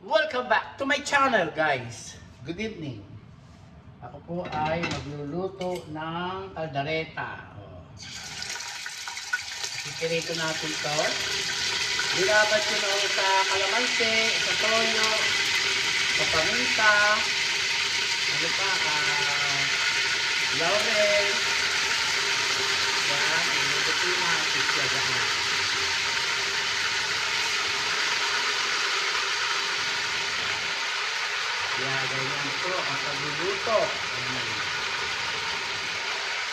Welcome back to my channel, guys. Good evening. Ako po ay magluluto ng kaldereta. Pipirito natin to. Binabad ko noon sa kalamansi, sa toyo, sa paminta, ano pa, laurel. Yan, iluluto natin siya dyan. Kaya ganyan po ang pagluluto.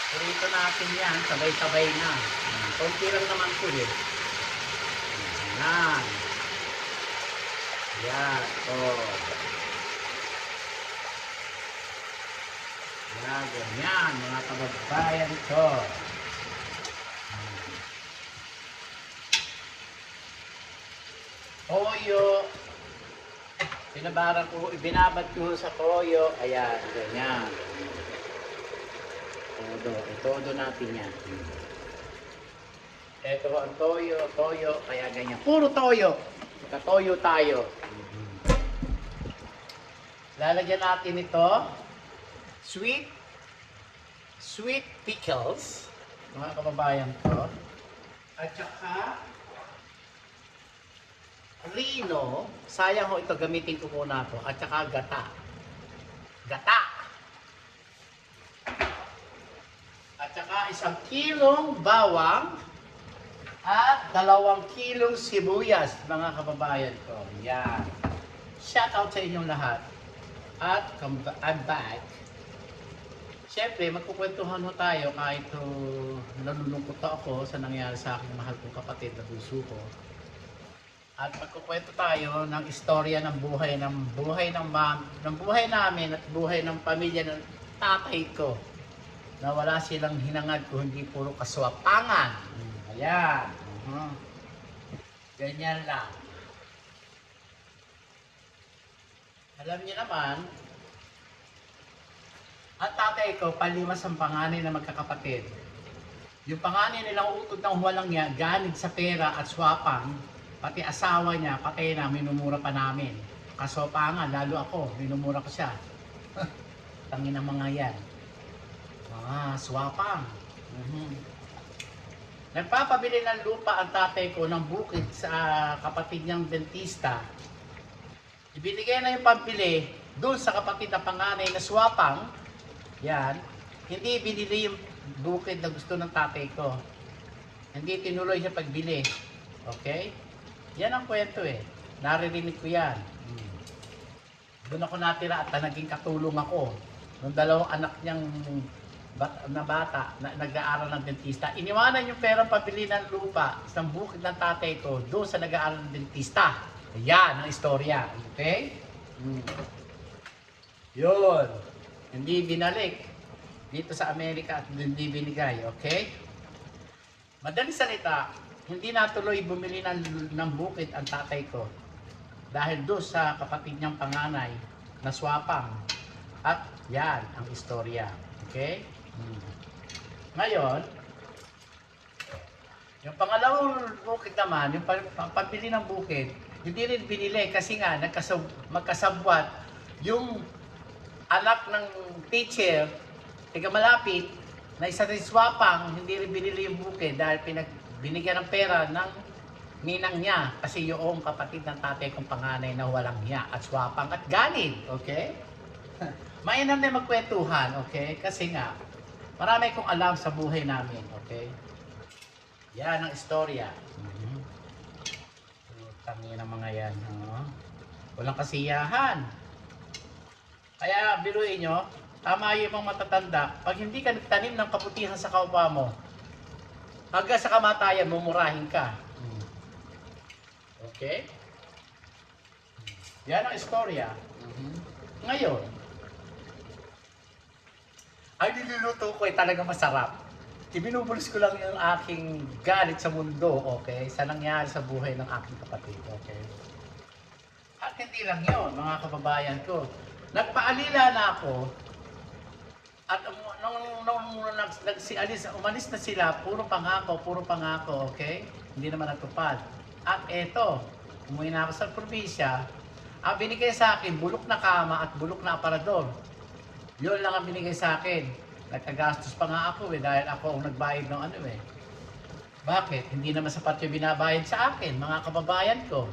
Prito natin yan, sabay-sabay na. Konti lang naman po eh. Yan. Yan. Yan, ganyan mga kababayan ko. Toyo. Binabaran ko, ibinabad ko sa toyo. Ayan, ganyan. Todo natin yan. Ito ang toyo, kaya ganyan. Puro toyo. Toyo tayo. Lalagyan natin ito. Sweet pickles. Mga kababayan ko. At saka Rino, sayang ho ito, gamitin ko muna ito. At saka gata. At saka 1 kilong bawang at 2 kilong sibuyas, mga kababayan ko. Yan. Shout out sa inyong lahat. At I'm back. Siyempre, magkukwentuhan ho tayo kahit nalulungkot ako sa nangyari sa aking mahal kong kapatid na bunso ko. At magkukwento tayo ng istorya ng buhay namin at buhay ng pamilya ng tatay ko. Na wala silang hinangad kung hindi puro kaswapangan. Ayan. Ganyan lang. Alam niyo naman, ang tatay ko, palimas ang panganay na magkakapatid. Yung panganay nilang utod ng walang niya, ganid sa pera at swapang, pati asawa niya, patay na, minumura pa namin. Kasopangan, lalo ako, minumura ko siya. Tangin ang mga yan. Swapang. Nagpapabili ng lupa ang tatay ko ng bukid sa kapatid niyang dentista. Ibinigay na yung pambili doon sa kapatid na panganay na swapang. Yan. Hindi binili yung bukid na gusto ng tatay ko. Hindi tinuloy siya pagbili. Okay? Yan ang kwento eh. Naririnig ko yan. Doon ako natira at naging katulong ako. Nung 2 anak niyang bata na nag-aaral ng dentista. Iniwanan yung perang pabili ng lupa sa bukid ng tatay ko doon sa nag-aaral ng dentista. Yan ang istorya. Okay? Yun. Hindi binalik dito sa Amerika at hindi binigay. Okay? Madaling salita, hindi natuloy bumili ng bukid ang tatay ko dahil doon sa kapatid niyang panganay na swapang. At yan ang istorya. Okay? Ngayon, yung pangalawang bukid naman, yung pambili ng bukid, hindi rin binili kasi nga magkasabwat yung anak ng teacher, tiga malapit, na isa rin swapang, hindi rin binili yung bukid dahil binigyan ng pera ng ninang niya kasi yung kapatid ng tatay kong panganay na walang niya at swapang at ganid. Okay? Mainam na magkwentuhan. Okay? Kasi nga, marami kong alam sa buhay namin. Okay? Yan ang istorya. Tangin ng mga yan. Walang kasiyahan. Kaya biruin nyo, tama yung mga matatanda, pag hindi ka nagtanim ng kabutihan sa kapwa mo, hanggang sa kamatayan, mumurahin ka. Okay? Yan ang istorya. Ngayon, ang niluluto ko ay talaga masarap. Ibinubulis ko lang yung aking galit sa mundo, okay? Sa nangyari sa buhay ng aking kapatid, okay? At hindi lang yun, mga kababayan ko. Nagpaalila na ako at umalis na sila, puro pangako, okay? Hindi naman natupad. At eto, umuwi na ako sa probinsya, Ang binigay sa akin, bulok na kama at bulok na aparador. Yun lang ang binigay sa akin. Nagkagastos pa nga ako dahil ako ang nagbayad ng ano eh. Bakit? Hindi naman sapat yung binabayad sa akin, mga kababayan ko.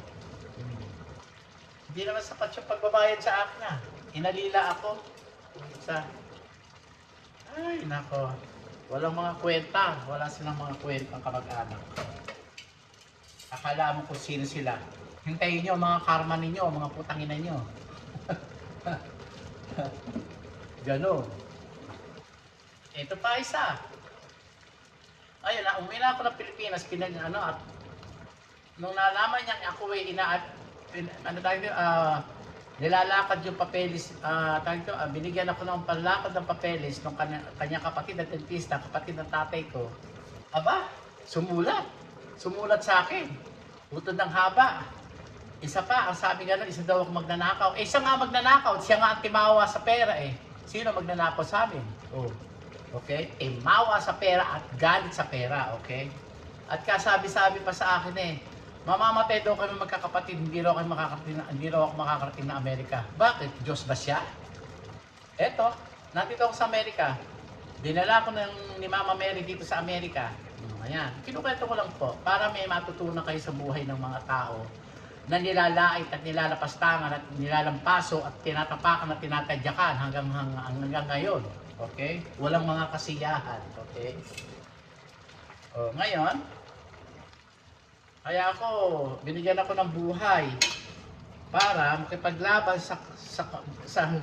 Hindi naman sapat yung pagbabayad sa akin Inalila ako. Sa... Ay, nako. Walang mga kwenta. Wala silang mga kwentang kamag-anak. Akala mo kung sino sila. Hintayin nyo mga karma ninyo, mga putangina nyo. Ganon. Ito pa isa. Ayun na, umuwi na ako ng Pilipinas, at nung nalaman niya ako nilalakad yung papeles, binigyan ako ng panlakad ng papeles ng kanyang kapatid na dentista, kapatid ng tatay ko. Aba, sumulat sa akin. Utod ng haba. Isa pa, ang sabi nga nun, isa daw ako magnanakaw. Siya nga magnanakaw, siya nga ang timawa sa pera Sino magnanakaw sa amin? Oh. Okay? Mawa sa pera at galit sa pera, okay? At kasabi-sabi pa sa akin mamamatay daw kami magkakapatid, hindi raw ako makakarating na Amerika. Bakit? Diyos ba siya? Eto, nandito ako sa Amerika. Dinala ko ni Mama Mary dito sa Amerika. Ayan, kinukwento ko lang po para may matutunan kayo sa buhay ng mga tao na nilalait at nilalapastangan at nilalampaso at tinatapakan at tinatadyakan hanggang ngayon. Okay? Walang mga kasiyahan. Okay? O, ngayon, kaya ako, binigyan ako ng buhay para makipaglaban sa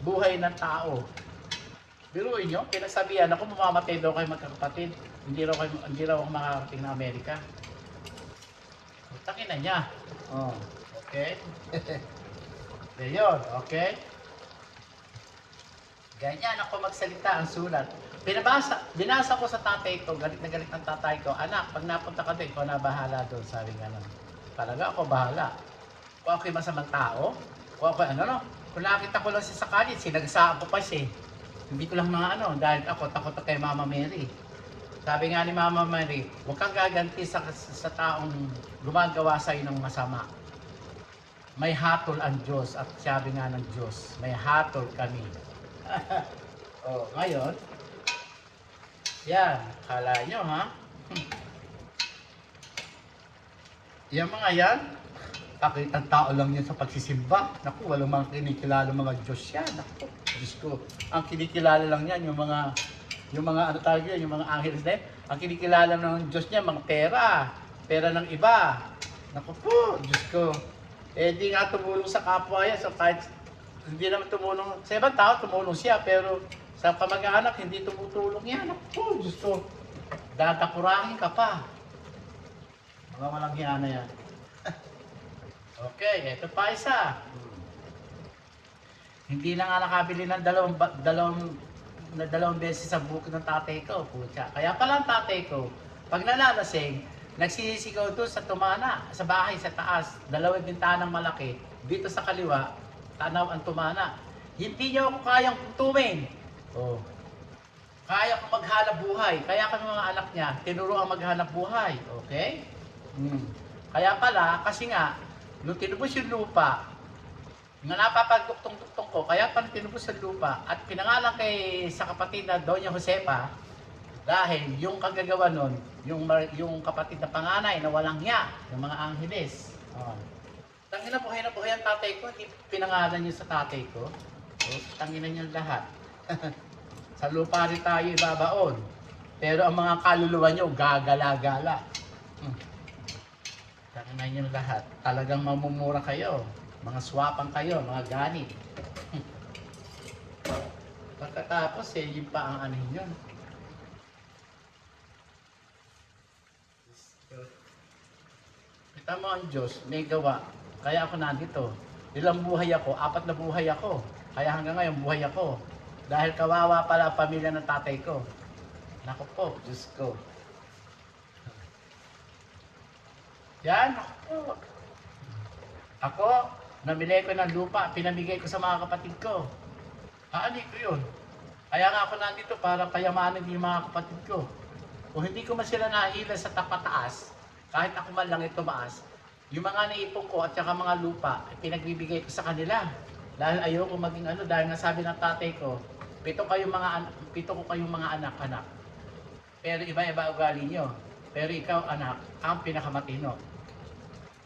buhay ng tao. Biruin nyo, pinasabihan ako, mamamatay daw kayo magkakapatid. Hindi raw ako makakarating na Amerika. Takin na niya. Oh, okay? Yun, okay? Ganyan ako magsalita ang sulat. Binasa ko sa tatay ko, galit na galit ng tatay ko, anak, pag napunta ka doon, ikaw na bahala doon, sabi nga nun. Talaga ako bahala. Kung ako'y masamang tao, kung ako'y kung nakita ko lang siya sa kalit, sinagasaan ko pa siya. Hindi ko lang dahil ako takot kay Mama Mary. Sabi nga ni Mama Mary, huwag kang gaganti sa taong gumagawa sa iyo ng masama. May hatol ang Diyos at sabi nga ng Diyos, may hatol kami. Ngayon, yan, kala nyo Yung mga yan, pakitang tao lang yan sa pagsisimba. Naku, walang mga kinikilala mga Diyos yan. Naku, Diyos ko, ang kinikilala lang yan, yung mga yung mga angeles na yan. Ang kinikilala ng Diyos niya, mga pera ng iba. Naku po, Diyos ko. Di nga tumulong sa kapwa yan, so kahit hindi naman tumulong, sa ibang tao tumulong siya, pero sa kamag-anak hindi tumutulong yan. Ako, Diyos ko, dadakurahin ka pa. Mga walang hiya na yan. Okay, ito pa isa. Hindi na nga nakabili ng dalawang beses sa bukid ng tatay ko. Pucha. Kaya pala ang tatay ko, pag nalalasing, nagsisigaw doon sa tumana, sa bahay, sa taas, dalawang bintanang malaki, dito sa kaliwa, tanaw ang tumana. Hindi niyo ako kayang tumin. Kaya ko maghanap buhay. Kaya kami mga anak niya, tinuruan maghanap buhay. Okay? Kaya pala, kasi nga, nung tinubos yung lupa, nga napapagduktong-duktong ko, kaya pala tinubos yung lupa, at pinangalan sa kapatid na Doña Josepa, dahil yung kagagawa nun, yung kapatid na panganay na walang hiya, yung mga angeles. Tangina buhay na buhay ang tatay ko, hindi pinangalan niyo sa tatay ko. Tangina niyo lahat. Sa lupa rin tayo ibabaon. Pero ang mga kaluluwa niyo, gagala-gala. Tangina niyo lahat. Talagang mamumura kayo. Mga swapang kayo, mga ganit. Pagkatapos yun pa ang anin yun. Kita mo ang Diyos, may gawa. Kaya ako nandito. Ilang buhay ako? 4 na buhay ako. Kaya hanggang ngayon buhay ako. Dahil kawawa pala ang pamilya ng tatay ko. Naku po, Diyos ko. Yan, naku. Ako, namili ko ng lupa, pinamigay ko sa mga kapatid ko. Aani ko yun. Kaya nga ako nandito para payamanin yung mga kapatid ko. Kung hindi ko man sila nahila sa tapataas, kahit ako man lang ito maas, Yung mga naipon ko at saka mga lupa, pinagbibigay ko sa kanila. Dahil ayoko maging ano, dahil nga sabi ng tatay ko, pito ko kayong mga anak-anak. Pero iba-iba ugali nyo. Pero ikaw anak, ang pinakamatino.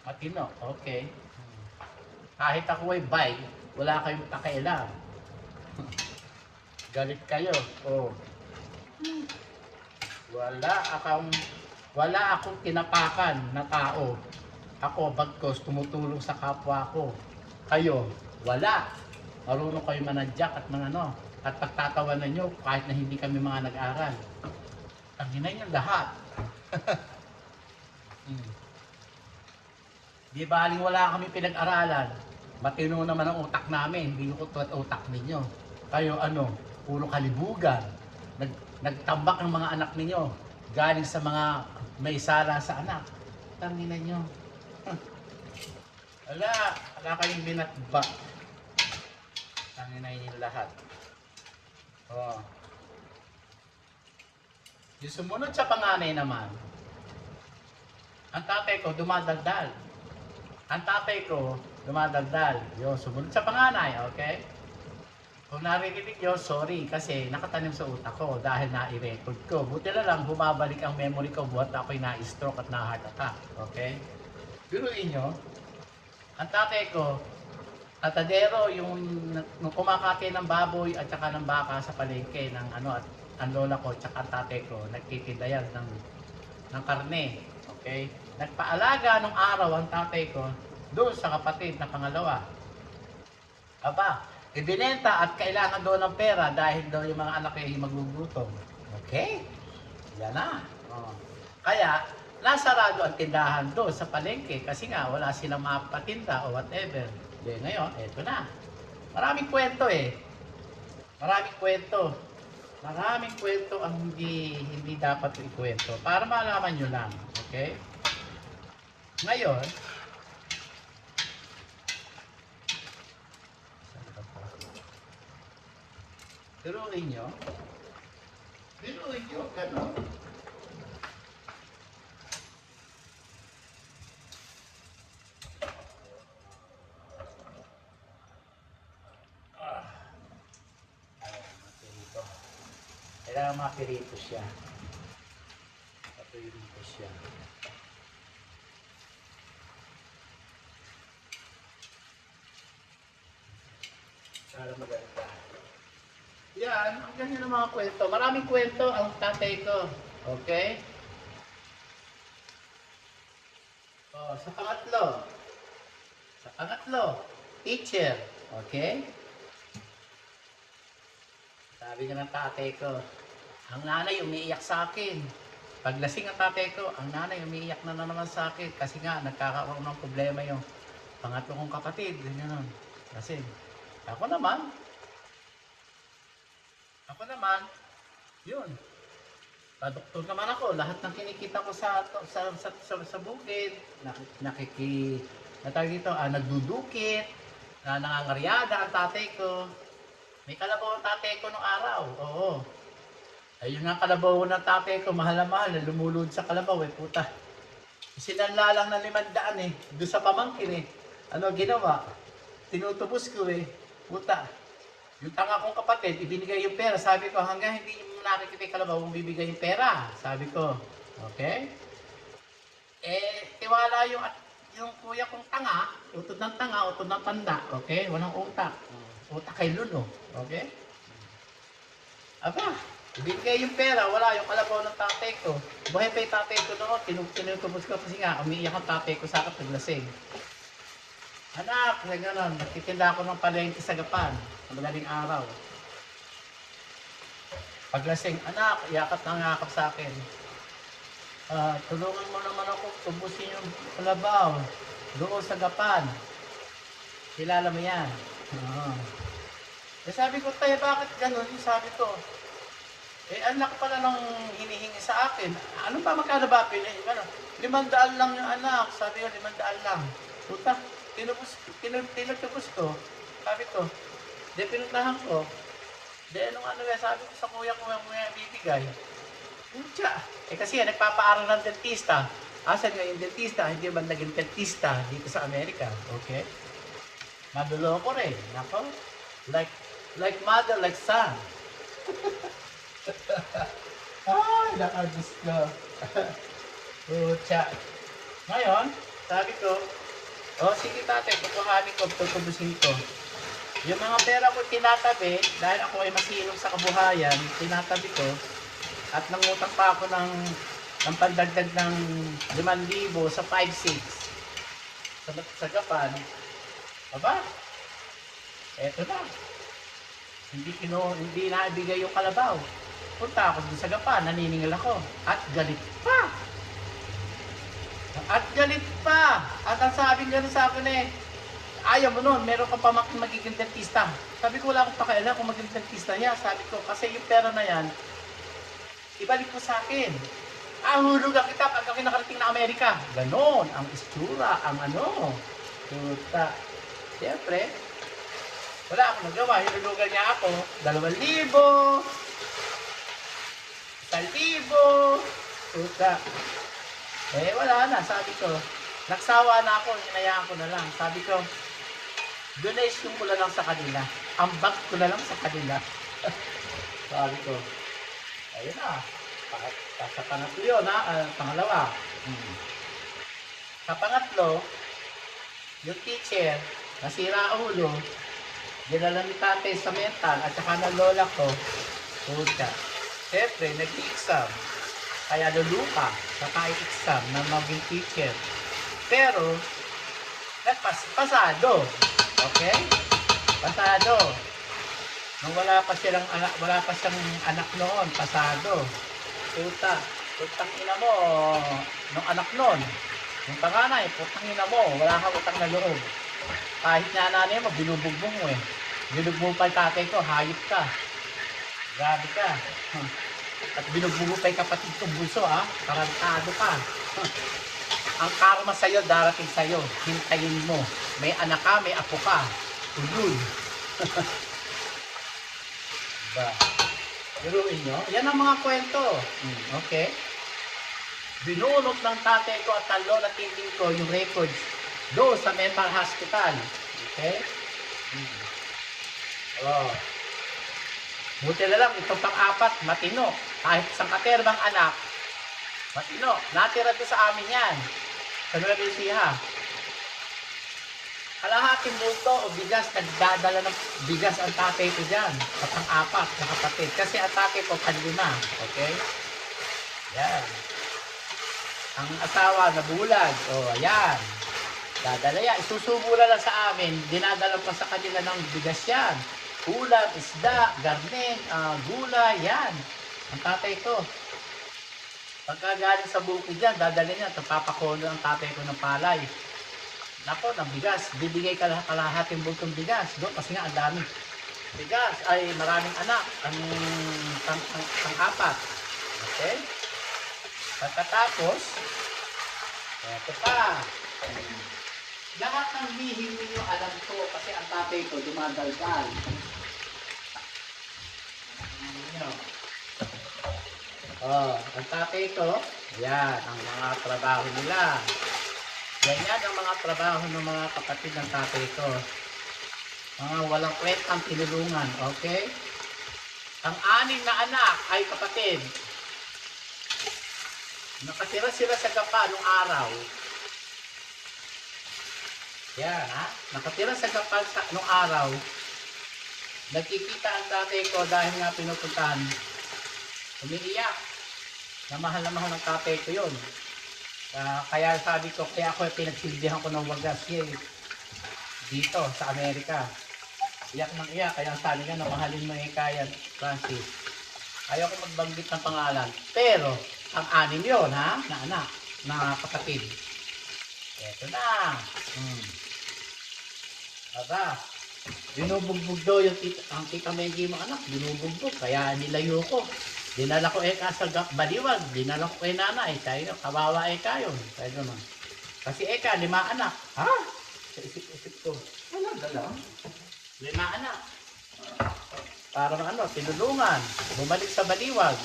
Matino, okay. Kahit ako ay bay, wala kayong pakialam. Galit kayo. Oh. Wala akong wala akong tinapakan na tao. Ako, bagkos, tumutulong sa kapwa ko. Kayo, wala. Marunong kayo manadyak at mga ano. At pagtatawanan nyo, kahit na hindi kami mga nag-aral. Tanginay nyo lahat. Di baling wala kami pinag-aralan. Matino naman ang utak namin. Hindi ko tuwat utak ninyo. Kayo ano, puro kalibugan. Nagtambak ng mga anak ninyo. Galing sa mga may sala sa anak. Tanginay nyo. Wala kayong binatba. Tanginay niyo lahat. Oh. Yung sumunod sa panganay naman, ang tatay ko dumadaldal. Yung sumunod sa panganay, okay? Kung narinig nyo, sorry, kasi nakatanim sa utak ko dahil na-i-record ko. Buti na lang, bumabalik ang memory ko buhat ako'y na-stroke at na-heart attack, okay? Biruin nyo, ang tatay ko, atadero, yung kumakati ng baboy at saka ng baka sa palengke ng ano, at ang lola ko at saka ang tatay ko, nagtitinda yan ng karne, okay? Nagpaalaga nung araw ang tatay ko doon sa kapatid na pangalawa. Aba, ibinenta at kailangan doon ng pera dahil daw yung mga anak ay magugutom. Okay? Yan na. Oh. Kaya, nasarado ang tindahan doon sa palengke kasi nga wala silang mapatinda o whatever. De, ngayon, eto na. Maraming kwento eh. Maraming kwento ang hindi dapat ikwento para malaman nyo lang. Okay? Ngayon, biruin nyo, gano'n. Kailangan mapirito siya. Para maganda. Yan, ang ganyan ng mga kwento. Maraming kwento ang tatay ko. Okay? Oh, sa pangatlo, teacher. Okay? Sabi nga ng tatay ko, ang nanay umiiyak sa akin. Paglasing ang tatay ko, ang nanay umiiyak na naman sa akin kasi nga nagkakaroon ng problema yung pangatlo kong kapatid. Ganyan. Kasi ako naman, yun. Doktor naman ako. Lahat ng kinikita ko sa bukid, nagdudukit, nangangaryada ang tatay ko. May kalabaw ang tatay ko nung araw. Oo. Ayun nga kalabaw ng tatay ko, mahal na mahal, lumulod sa kalabaw puta. Sinanla lang ng 500 doon sa pamangkin Ano ginawa? Tinutubos ko puta. Yung tanga kong kapatid, ibinigay yung pera. Sabi ko, hanggang hindi mo nakikita yung kalabaw, bibigay yung pera. Sabi ko, okay? Tiwala yung kuya kong tanga, utod ng tanga, utod ng tanda, okay? Walang utak. Utak kay Luno, okay? Aba, ibinigay yung pera, wala yung kalabaw ng tatay ko. Buhay pa yung tatay ko noon, tinutubos ko kasi nga, umiiyak ang tatay ko sa akin paglasing. Anak, gano'n, nagtitinda ako ng palengke sa Gapan, madaling araw. Paglasing, anak, yakap na ngakap sa akin. Tulungan mo naman ako, tubusin yung kalabaw, doon sa Gapan. Kilala mo yan. Sabi ko, tayo, bakit gano'n? Sabi ko, anak pala nang hinihingi sa akin. Ano ba magkano ba pinahin? 500 lang yung anak. Sabi ko, 500 lang. Puta, tinutubos ko. Sabi ko, pinuntahan ko. Sabi ko sa kuya ko yung bibigay. Pucha. Kasi nagpapaaral ng dentista. Asan nga yung dentista? Hindi man naging dentista dito sa Amerika. Okay? Naluloko rin. Nako. Like mother, like son. Ay, nakagis ko. Pucha. Ngayon, sabi ko, sige tate, kukuhanin ko, tutubusin ko. Yung mga pera ko tinatabi, dahil ako ay masilong sa kabuhayan, tinatabi ko, at nangutang pa ako ng pandagdag ng 5,000 sa 5,600 sa Japan. Aba, eto na. Hindi naibigay yung kalabaw. Punta ako dun sa Japan, naniningil ako. At galit pa. At galit pa. At ang sabi gano'n sa akin ayaw mo nun, meron ka pa magiging dentista. Sabi ko, wala akong pakialam kung magiging dentista niya. Sabi ko, kasi yung pera na yan, ibalik mo sa akin. Hulugan kita pag ako nakarating na Amerika. Ganon, ang istura, ang ano. Tuta. Siyempre, wala akong nagawa. Hinulugan niya ako, 2,000, 1,000. Tuta. Wala na, sabi ko. Nagsawa na ako, hinayaan ko na lang. Sabi ko, donation ko na lang sa kanila. Ambag ko na lang sa kanila. Sabi ko, ayun na. Sa pangatlo yun, pangalawa. Sa pangatlo, yung teacher, nasira ulo, dinala ni tatay sa mental, at saka ng lola ko, puta. Siyempre, nag-exam. Kaya luluka sa kahit exam na maging teacher. Pero, pasado. Okay? Pasado. Nung wala pa siyang anak noon, pasado. Puta, putang ina mo, nung anak noon, yung panganay, putang ina mo, wala kang utang na loob. Kahit nga nanay mo, binubugbong mo Binugbong pa yung tatay ko, hayop ka. Grabe ka. At binugbong pa yung kapatid kong bunso, tarantado ka. Ang karma sa'yo, darating sa'yo. Hintayin mo. May anak ka, may apo ka. Ulul. Diba? Biruin nyo? Yan ang mga kwento. Okay? Binunot ng tatay ko at ng lola tinding ko yung records doon sa mental hospital. Okay? Buti na lang, itong pang-apat, matino. Kahit isang katerbang anak, matino. Natira doon sa amin yan. Sa Nueva Ecija. Kalahating bulto o bigas, nagdadala ng bigas ang tatay ko dyan. Sa pang-apat na kapatid. Kasi ang tatay ko, 5. Okay? Yan. Ang asawa, nabulag. Ayan. Dadala yan. Isusubo na lang sa amin. Dinadala pa sa kanila ng bigas yan. Ulam, isda, garnen, gulay, yan. Ang tatay ko. Pagka galing sa bukid yan, dadalhin niya. Papakulo ang tatay ko ng palay. Nako, ng bigas. Bibigay ka kalahating bultong bigas. Doon, kasi nga ang dami. Bigas ay maraming anak. Ang pang-apat. Okay? Pagkatapos, eto pa. Lahat ng lihim ninyo alam ko kasi ang tatay ko dumadaldal. Ang tatay ko, yan, ang mga trabaho nila. Ganyan ang mga trabaho ng mga kapatid ng tatay ko. Mga walang kwentang tinulungan, okay? Ang 6 na anak ay kapatid. Nakatira sila sa Gapa nung araw. Yan, nakatira sa Gapa nung araw. Nagkikita ang tatay ko dahil nga pinupuntahan. Umiiyak. Na mahal ng tatay ko yun. Kaya sabi ko, kaya ako pinagsilbihan ko ng wagas dito sa Amerika. Iyak ng iyak, kaya sabi nga, mahalin mo kaya, Francis. Ayaw ko magbanggit ng pangalan. Pero, ang 6 yun, na anak, na kapatid. Eto na. Aba, binubugbog daw ang tita Menji mo anak, binubugbog. Kaya nilayo ko. Dinala ko sa baliwag, dinala ko nanay, tayo, kawawa kayo. Tayo naman. Kasi 5 anak. Sa isip-isip ko, wala lang. 5 anak. Parang tinulungan. Bumalik sa baliwag.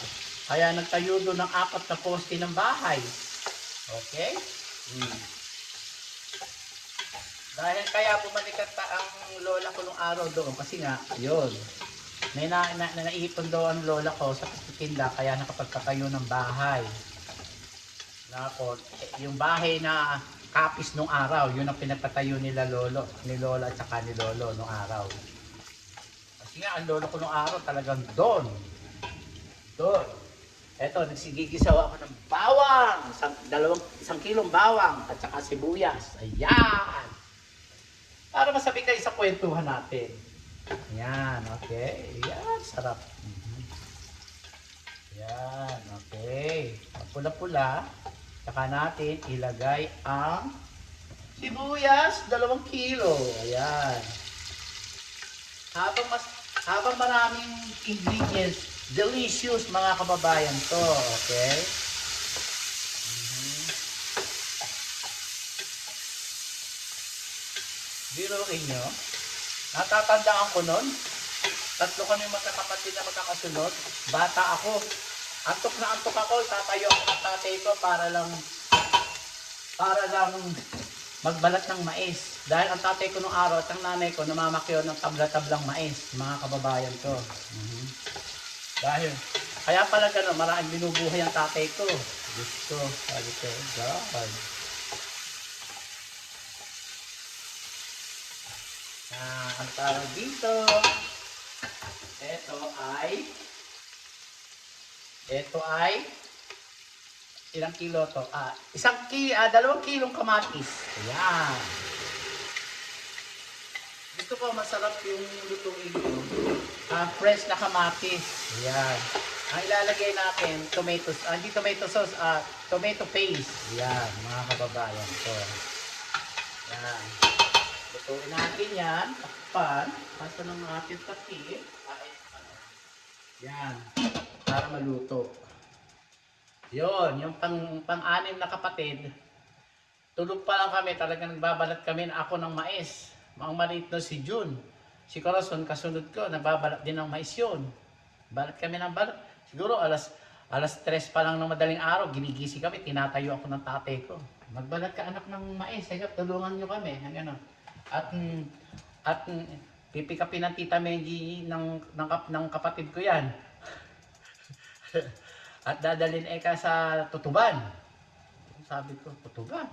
Kaya nagtayo doon ng 4 na poste ng bahay. Okay? Hmm. Dahil kaya bumalikat ang lola ko nung araw doon kasi nga, yun. May naipon daw ang lola ko sa pagtitinda kaya nakapagpatayo ng bahay. Nako, yung bahay na kapis nung araw, yun ang pinagpatayo nila lolo, ni lola at saka ni lolo nung araw. Kasi nga, ang lolo ko nung araw talagang doon. Doon. Eto, nagsigigisaw ako ng bawang. Isang kilong bawang at saka sibuyas. Ayan. Para masabi kayo sa kwentuhan natin. Ayan, okay. Ayan, sarap. Ayan, okay. Pula-pula. Saka natin ilagay ang sibuyas, 2 kilo. Ayan. Habang maraming ingredients, delicious mga kababayan to, okay? Biruin nyo, natatandaan ko nun, 3 kami magkakapatid na magkakasunod, bata ako, antok na antok ako, tatayo ako ng tatay ko para lang magbalat ng mais. Dahil ang tatay ko nung araw at ang nanay ko namamakyo ng tabla-tablang mais, mga kababayan ko. Dahil, kaya pala gano'n, maraming binubuhay ang tatay ko. Gusto, sabi ko, God. Ang tawag dito, ito ay, ilang kilo to? 2 kilong kamatis. Ayan. Gusto ko masarap yung lutuin ko. Fresh na kamatis. Ayan. Ang ilalagay natin, hindi tomato sauce, tomato paste. Ayan, mga kababayan. So, ayan. Lutuin natin yan. Takpan. Basta ng ating takip. Ayan. Para maluto. Yun, yung pang-anim na kapatid, tulog pa lang kami, talagang nagbabalat kami na ako ng mais. Ang maliit na si June. Si Corazon, kasunod ko, nagbabalat din ng mais yun. Balat kami ng balat. Siguro alas 3 pa lang ng madaling araw, ginigising kami, tinatayo ako ng tatay ko. Magbalat ka anak ng mais, tulungan nyo kami. Ano. At pipikapin ng tita Menji ng kapatid ko yan. At dadalhin ka sa tutuban. Sabi ko, tutuban?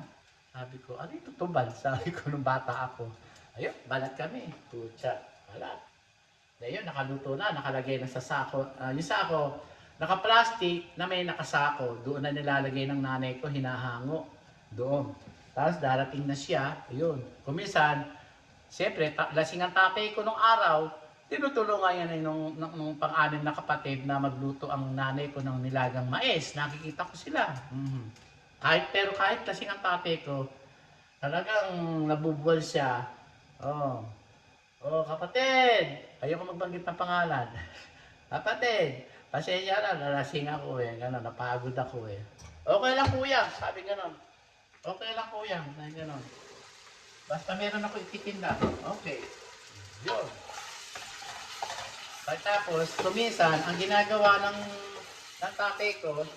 Sabi ko, ano yung tutuban? Sabi ko nung bata ako. Ayun, balat kami. Tutsa, balat. Ayun, nakaluto na, nakalagay na sa sako. Yung sako, naka-plastic na may nakasako. Doon na nilalagay ng nanay ko, hinahango. Doon. Tapos darating na siya, ayun. Kuminsan, siyempre, lasing ang tatay ko nung araw, tinutulungan yan nung pang-anim na kapatid na magluto ang nanay ko ng nilagang mais. Nakikita ko sila. Kahit lasing ang tatay ko, talagang nabubuwal siya. Oh, kapatid, ayoko magbanggit ng pangalan. Kapatid, pasensya na, nalasing ako gano'n, napagod ako Okay lang kuya, sabi gano'n. Okay lang kuya, sabi gano'n. Basta meron ako ititinda. Okay. Yun. Pagtapos, kuminsan, ang ginagawa ng tatay ko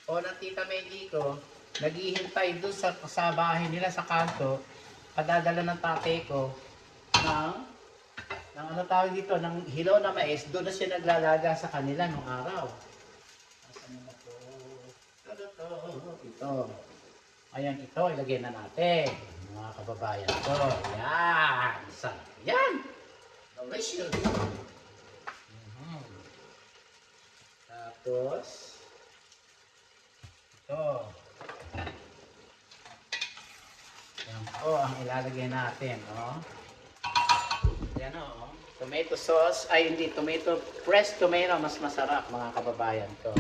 o ng tita Menji ko, naghihintay doon sa bahay nila sa kanto, padadala ng tatay ko ng ano tawag dito, ng hilaw na mais, doon na siya naglalaga sa kanila nung araw. Ito. Ayan, ito, ilagay na natin. Mga kababayan ko. Yan. Yan. Delicious. Tapos, ito. Yan po ang ilalagay natin. Yan tomato sauce. Ay, hindi. Fresh tomato. Mas masarap, mga kababayan ko.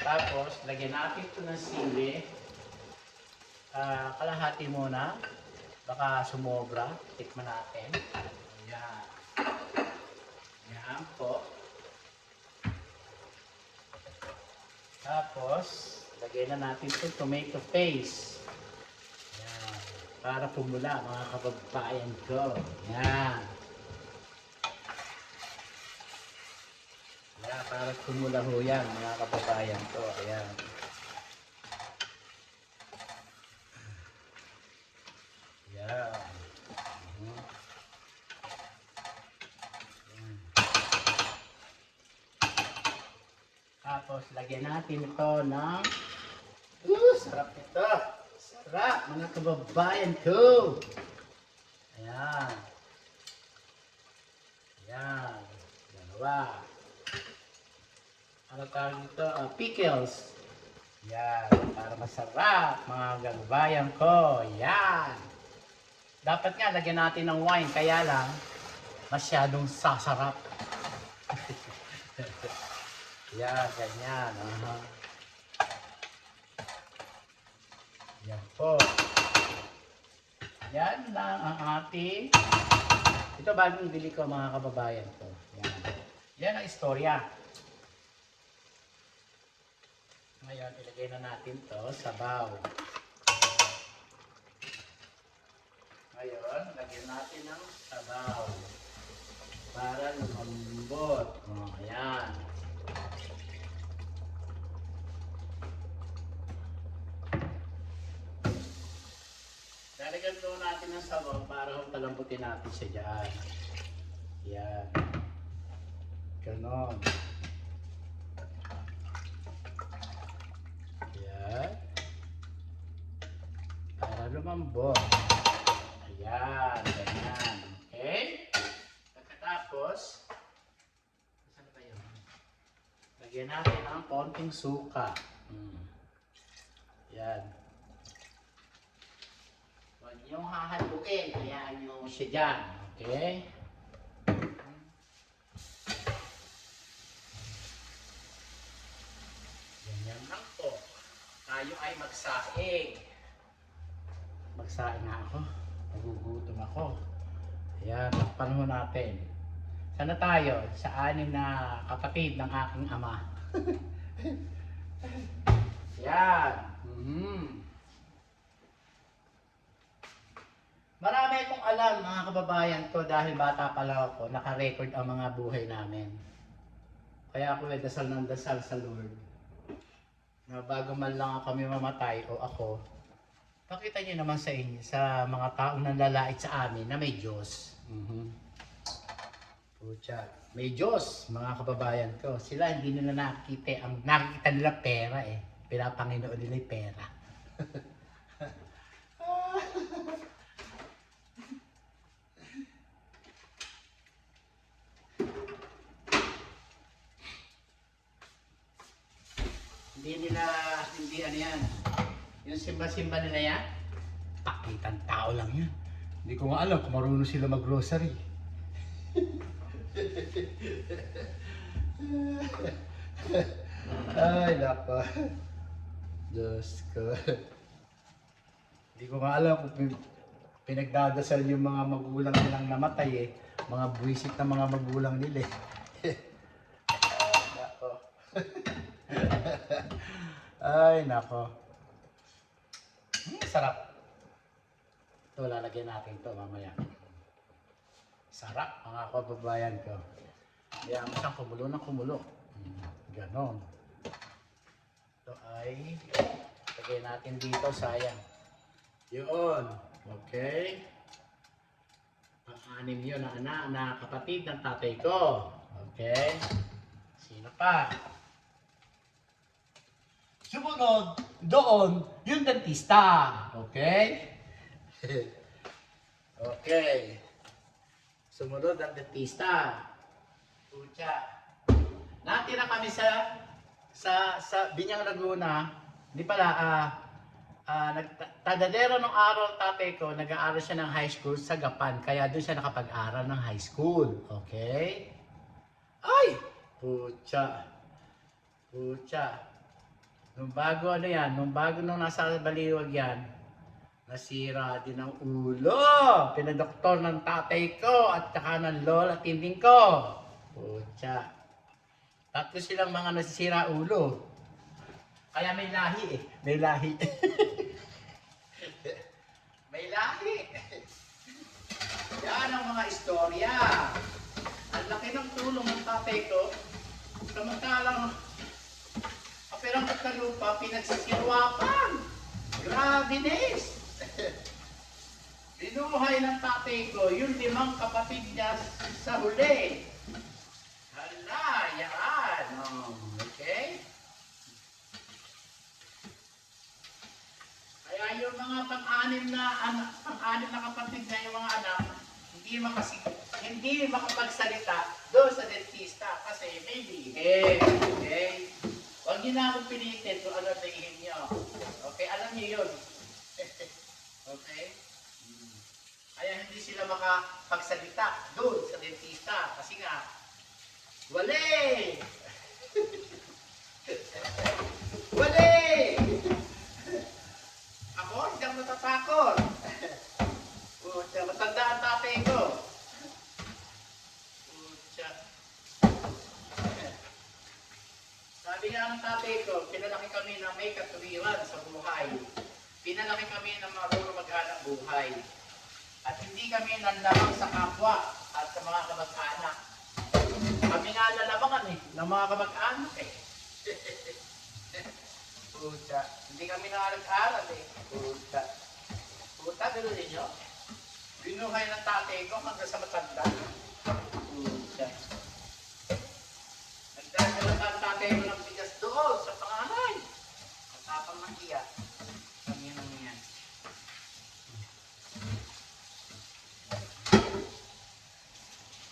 Tapos, lagyan natin ito ng sili. Kalahati muna. Baka sumobra. Tikman natin. Ayan. Ayan po. Tapos, lagyan na natin ito tomato paste. Ayan. Para pumula, mga kababayan ko. Ayan. Para pumula ho yan, mga kababayan ko. Ayan. Tapos, lagyan natin ito ng... sarap ito. Sarap, mga kababayan ko. Ayan. Ayan. Dalawa. Ano tawag dito? Pickles. Ayan. Para masarap, mga kababayan ko. Ayan. Dapat nga, lagyan natin ng wine. Kaya lang, masyadong sasarap. Yan, ganyan. Yan po. Yan lang ang ating... Ito bagong bili ko mga kababayan ko. Yan. Yan ang istorya. Ngayon, ilagay na natin to sa bowl. Ngayon, lagyan natin ng sabaw para lumambot. Ayan. Lalagyan doon natin ng sabaw para palambutin natin siya dyan. Ayan. Ganon. Ayan. Para lumambot. Ayan, ganyan. Okay? Pagkatapos, saan ba yun? Lagyan natin ng konting suka. Ayan. Huwag niyong hahaluin. Hayaan niyo siya dyan. Okay? Ganyan lang po. Tayo ay magsaing. Magsaing nga ako. Nagugutom ako. Ayan, panahon natin. Sana tayo sa 6 na kapatid ng aking ama. Ayan. Marami akong alam mga kababayan ko dahil bata pa lang ako, naka-record ang mga buhay namin. Kaya ako ay dasal ng dasal sa Lord. Na bago man lang kami mamatay o ako, pakita niyo naman sa inyo, sa mga taong nanlalait sa amin na may Diyos. Pucha, may Diyos, mga kababayan ko. Sila hindi nila nakikita, ang nakikita nila pera eh. Pinapanginoon nila yung pera. Hindi ano yan. Yung simba-simba nila yan, pakitang tao lang yan. Hindi ko nga alam kung marunong sila mag-grocery. Ay, nako. Diyos ko. Hindi ko nga alam kung pinagdadasal yung mga magulang nilang namatay eh. Mga buwisit na mga magulang nila eh. Nako. Ay, nako. Sarap. Ito, lalagyan natin ito mamaya. Sarap, mga kababayan ko. Kaya mo siyang kumulo ng kumulo. Ganon. Ito ay lagay natin dito, sayang. Yun. Okay. Pang-anim yun na anak, na kapatid ng tatay ko. Okay. Sino pa? Sumunod doon yung dentista. Okay? Okay. Sumunod ang dentista. Pucha. Natira kami sa Binyang Laguna. Hindi pala, tadadero nung araw ng tatay ko, nag-aaral siya ng high school sa Gapan. Kaya doon siya nakapag-aral ng high school. Okay? Ay! Pucha. Pucha. Nung bago ano yan, nung nasa baliwag yan, nasira din ang ulo. Pinadoktor ng tatay ko at saka ng lola at tinding ko. Pucha. Tatlo silang mga nasisira ulo. Kaya may lahi eh. May lahi. May lahi. Yan ang mga istorya. Ang laki ng tulong ng tatay ko. Samantalang perang pagkalupa, pinagsisirwapan. Grabe Nes. Binuhay ng tatay ko, yung 5 kapatid niya sa huli. Hala, yan. Okay? yung mga pang-anim na kapatid na yung mga anak, hindi makapagsalita doon sa dentista kasi may lihim. Okay? Huwag niyo na akong pilitin kung ano lihim niyo. Okay? Alam niyo yun. Okay? Kaya hindi sila makapagsalita doon sa dentista kasi nga, wale! Wale! Ako, hindi ako natatakot. Pucha, matanda ang tatay ko. Pucha. Sabi nga ng tatay ko, pinalaki kami na may katuwiran sa buhay. Pinalaki kami na marunong maghanap buhay. At hindi kami nanlamang sa kapwa at sa mga kamag-anak. Kami nga lalamangan ng mga kamag-anak Pucha, hindi kami nag-aral Pucha. Puta, gano'n ninyo? Binuhay ng tatay ko hanggang sa matanda. Pucha. Nagdadala ang tatay ko ng bigas doon sa panganay. Matapang ng iya. Kami nang yan.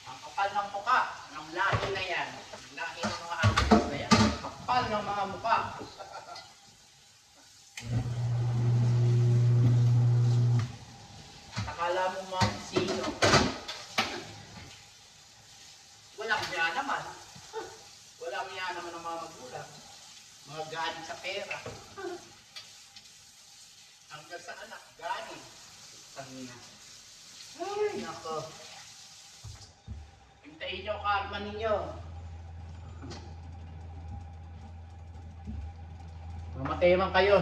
Ang kapal ng mukha ng lahi na yan. Lahi ng mga anak na yan. Kapal ng mga mukha. Akala mo mga sino. Walang niya naman. Walang niya naman ng mga magulang. Mga galing sa pera. Hanggang sa anak, galing. Tangina. Ay, nako. Hintayin niyo karma ninyo. Mamatay man kayo.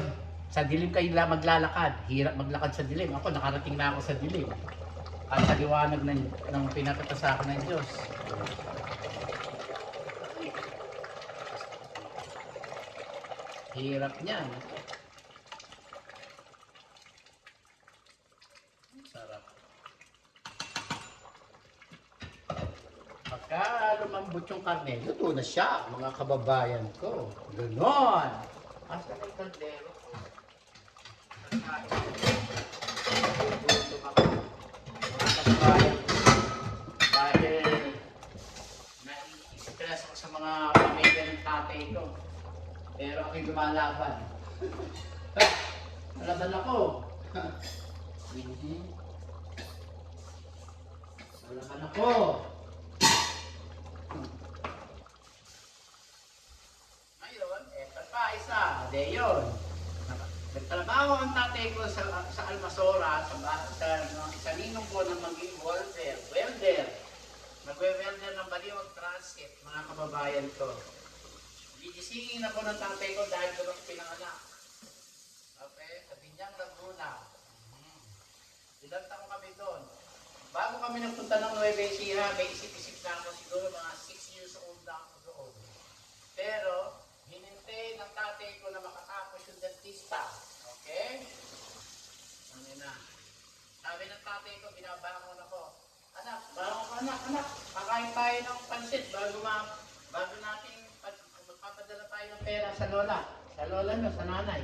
Sa dilim kayo maglalakad. Hirap maglakad sa dilim. Ako, nakarating na ako sa dilim. At sa liwanag ng pinatata sa akin ng Diyos. Hirap niyan. Sarap. Pagka lumambot yung karne, luto na siya, mga kababayan ko. Ganon. Asa na yung kaldero? Dahil nai-stress ako sa mga pamilya ng tatay ko. Pero ako'y lumalaban. Nalaban ako. Nalaban ako. Ngayon, eto pa isa. De yun. Nagtrabaho ang tatay ko sa Almasora, sa ninong ko na maging welder. Nagwe-welder ng Baliwag Transit, mga kababayan ko. Gigisingin ako ng tatay ko dahil doon ako pinanganak. Okay? Sa Binyang Laguna. Ilang taon kami doon. Bago kami nagpunta ng Nueva Ecija, may isip-isip na ako siguro mga 6 years old na ako doon. Pero, hinintay ng tatay ko na makatapos yung dentista. Okay? Ano na? Sabi ng tatay ko, binabangon ako. Anak, anak, kakain tayo ng pansit bago natin magpapadala tayo ng pera sa lola. Sa lola nyo, sa nanay.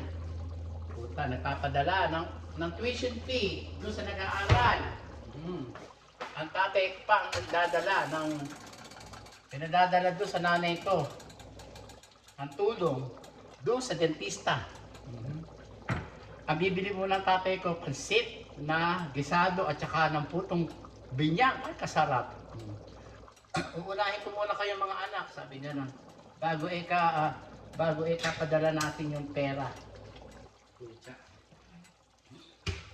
Puta, nagpapadala ng tuition fee doon sa nag-aaral. Ang tatay ko pa ang pinadadala doon sa nanay ko. Ang tulong doon sa dentista. Ang bibili mo ng tatay ko, pansit na gisado at saka ng putong binyang. Ay, kasarap. Uunahin ko muna kayong mga anak, sabi niya na. Bago padala natin yung pera.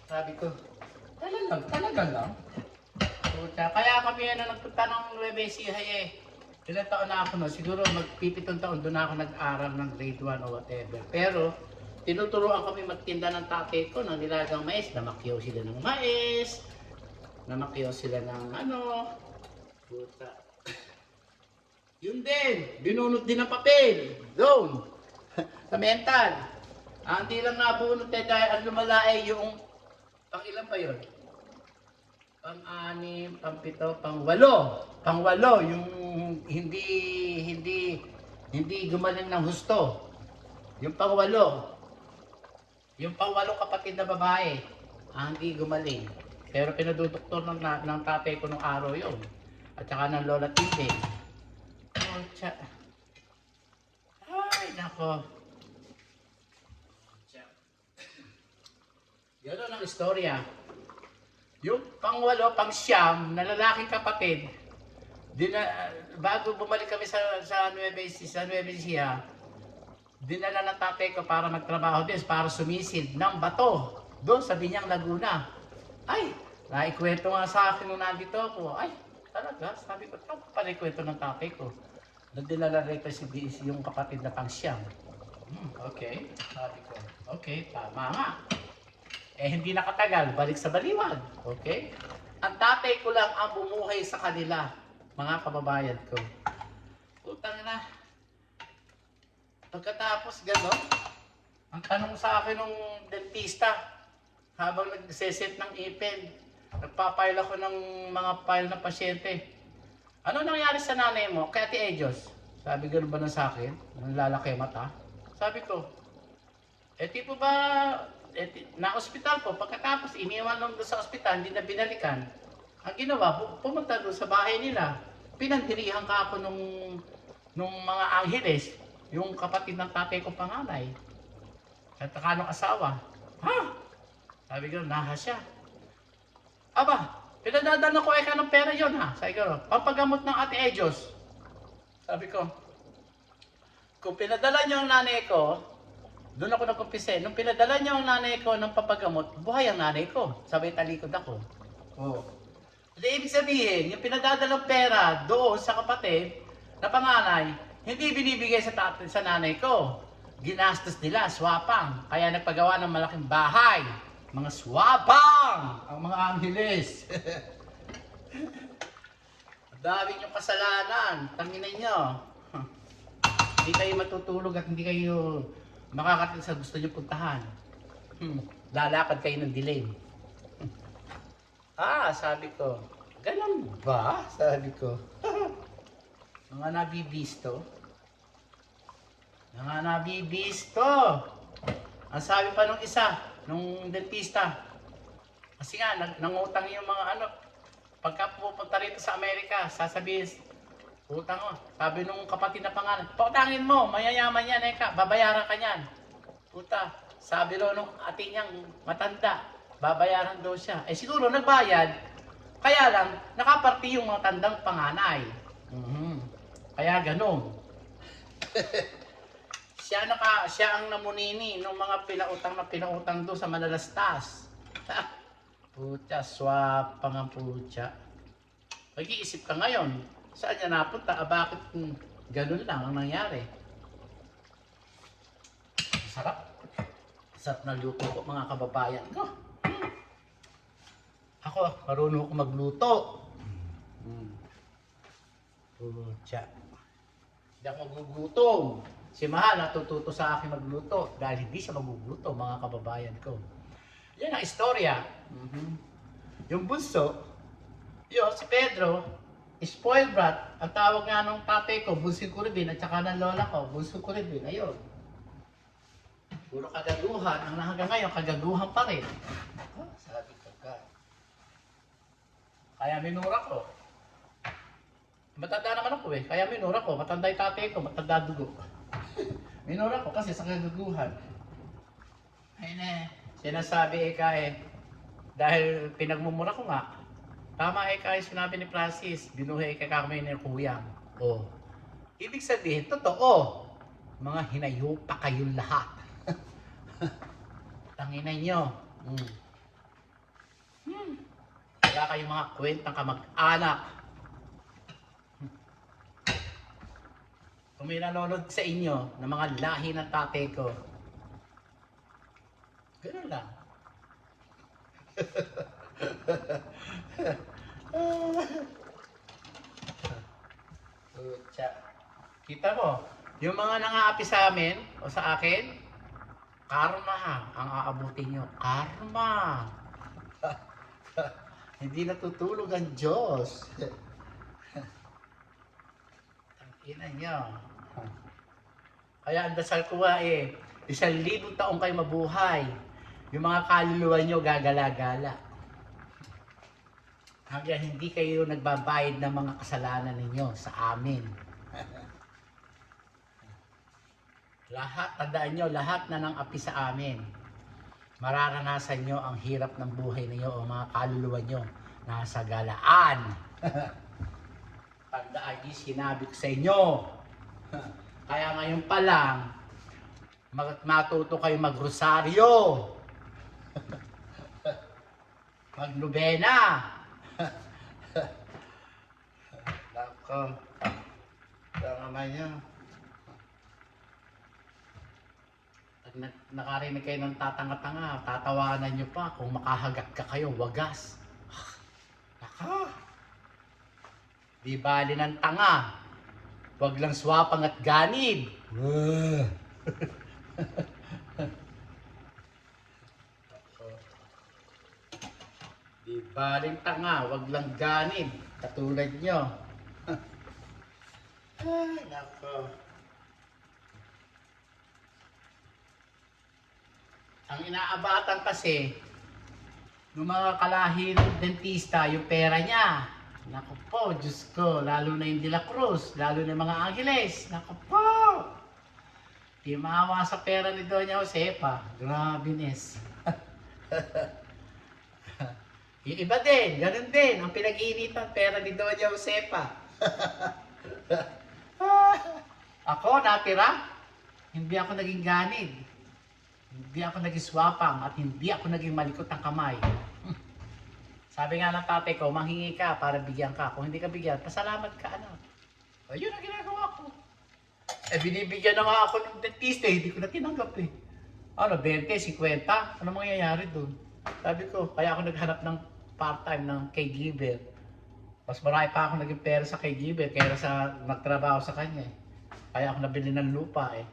Sabi ko, talaga lang. Kaya kami nagpunta ng Nueva Ecija ilang taon na ako no? Siguro magpipitong taon doon ako nag-aral ng grade 1 o whatever. Pero, tinuturuan kami magtinda ng tatay ko ng nilagang mais. Namakyaw sila ng mais. Namakyaw sila ng puta. Yun din, binunot din ng papel. Doon. Sa mental. Hindi lang nabunot dahil ang lumalae yung pang-ilan pa yun? Pang-6, pang-7, pang-8. Pang-8, yung hindi gumaling ng husto. Yung pang-8. Yung pang-walong kapatid na babae, hindi gumaling. Pero pinaduduktor ng tatay ko nung araw yun. At saka ng lola Tinding. Oh, ay, nako. Gano'n ang istorya. Yung pang-walo, pang-siyam na lalaking kapatid, bago bumalik kami sa Nueva Ecija, dinala ng tatay ko para magtrabaho din, para sumisid ng bato doon sa Binyang, Laguna. Ay, naikwento nga sa akin nung nandito ako. Ay, talaga, sabi ko, ito pala ikwento ng tatay ko. Na dinala rito yung kapatid na pang-siyam. Okay, sabi ko, okay, tama nga. Eh, hindi nakatagal, balik sa baliwag. Okay? Ang tatay ko lang ang bumuhay sa kanila, mga kababayan ko. Putang na. Pagkatapos gano'n, ang tanong sa akin ng dentista, habang nagseset ng ipin, nagpapile ako ng mga file ng pasyente. Ano nangyari sa nanay mo? Kay Ate Edios? Sabi gano'n ba na sa akin? Nanlalaki mata? Sabi ko, tipo ba, na-hospital po, pagkatapos iniwan lang doon sa ospital, hindi na binalikan. Ang ginawa, pumunta doon sa bahay nila. Pinandirihan ka ako nung mga Angeles, yung kapatid ng tatay ko panganay. At saka nung asawa. Ha? Sabi ko, naha siya. Aba, pinadadala ko ka ng pera yon ha. Sabi ko, pampagamot ng Ate Edios. Sabi ko, kung pinadala niyo ang nanay ko, doon ako nagkumpise. Nung pinadala niyo ang nanay ko ng papagamot, buhay ang nanay ko. Sabay talikod ako. Oh. Hindi ibig sabihin, yung pinadadalang pera doon sa kapatid na panganay, hindi binibigay sa nanay ko. Ginastos nila, swapang. Kaya nagpagawa ng malaking bahay. Mga swapang! Ang mga Angeles. Dami niyong kasalanan. Tanginan niyo. Hindi kayo matutulog at hindi kayo makakating sa gusto niyo puntahan. Lalakad kayo ng dilim. Sabi ko, ganun ba? Sabi ko, mga nabibisto. Mga nabibisto. Ang sabi pa nung isa, nung dentista, kasi nga, nangutang yung mga pagka pupunta rito sa Amerika, sasabihin, utang ko. Sabi nung kapatid na pangalan, pautangin mo, mayayaman yan, babayaran ka yan. Puta, sabi ro nung ate niyang matanda, babayaran daw siya. Eh siguro nagbayad, kaya lang, nakaparti yung mga tandang panganay. Kaya ganun. Siya ang namunini ng mga pinautang doon sa Manalastas. Putya, swapang ang putya. Mag-iisip ka ngayon, saan niya napunta? Bakit ganun lang ang nangyari? Sarap. Sarap na luto ko, mga kababayan ko. Ako, marunong ako magluto. Putya. Hindi ako magugutom. Si Mahal natututo sa akin magluto dahil hindi siya magugluto, mga kababayan ko. Yan ang istorya. Yung bunso, yun, si Pedro, spoiled brat. Ang tawag nga nung tatay ko, bunso ko rin, at saka ng lola ko, bunso ko rin. Ayun. Puro kagaguhan. Ang hanggang ngayon, kagaguhan pa rin. Sabi ko ka. Kaya minura ko. Matanda naman ako eh. Kaya minura ko. Matanda yung tatay ko, matanda dugo. Minura ko kasi sa kagaguhan. Ayun sinasabi dahil pinagmumura ko nga, tama sinabi ni Francis, binuhay kami ni Kuyang. Ibig sabihin, totoo. Mga hinayupa kayong lahat. Tanginan nyo. Wala kayong mga kwentang kamag-anak. Kung may nanonood sa inyo ng mga lahi ng tatay ko, ganun lang. Kita mo, yung mga nangaapi sa amin o sa akin, karma ang aabutin nyo. Karma. Hindi natutulog ang Diyos. Tangina nyo. Kaya ang dasal ko 1,000 taong kayo mabuhay. Yung mga kaluluwa nyo gagala-gala. Hanggang hindi kayo nagbabayad ng mga kasalanan ninyo sa amin. Lahat, tandaan nyo, lahat na ng api sa amin. Mararanasan nyo ang hirap ng buhay ninyo o mga kaluluwa nyo nasa galaan. Tandaan nyo, sinabi ko sa inyo. Kaya ngayon pa lang, matuto kayo magrosaryo. Magnobena. Nako. Ito naman yun. Pag nakarinig kayo ng tatanga-tanga, tatawanan nyo pa kung makahagat ka kayo, wagas. Naka. Di bali ng tanga. Huwag lang swapang at ganid. Di baling tanga, wag lang ganid. Katulad nyo. Ay, nako. Ang inaabatan kasi, ng mga kalahin dentista, yung pera niya. Nako po, Diyos ko, lalo na yung De La Cruz, lalo na yung mga Angeles. Nako po. Di maawa sa pera ni Doña Josefa. Grabe, Nes. Yung iba din, ganun din. Ang pinag-iinitan pera ni Doña Josefa. Ako, natira. Hindi ako naging ganid. Hindi ako naging swapang at hindi ako naging malikot ang kamay. Sabi nga ng tatay ko, manghingi ka para bigyan ka. Kung hindi ka bigyan, pasalamat ka, anak. Ayun ang ginagawa ko. Binibigyan na nga ako ng dentista, hindi ko na tinanggap eh. 20, 50, ano mangyayari doon? Sabi ko, kaya ako naghanap ng part-time ng caregiver. Mas marami pa ako naging pera sa caregiver kaya sa magtrabaho sa kanya eh. Kaya ako nabili ng lupa eh.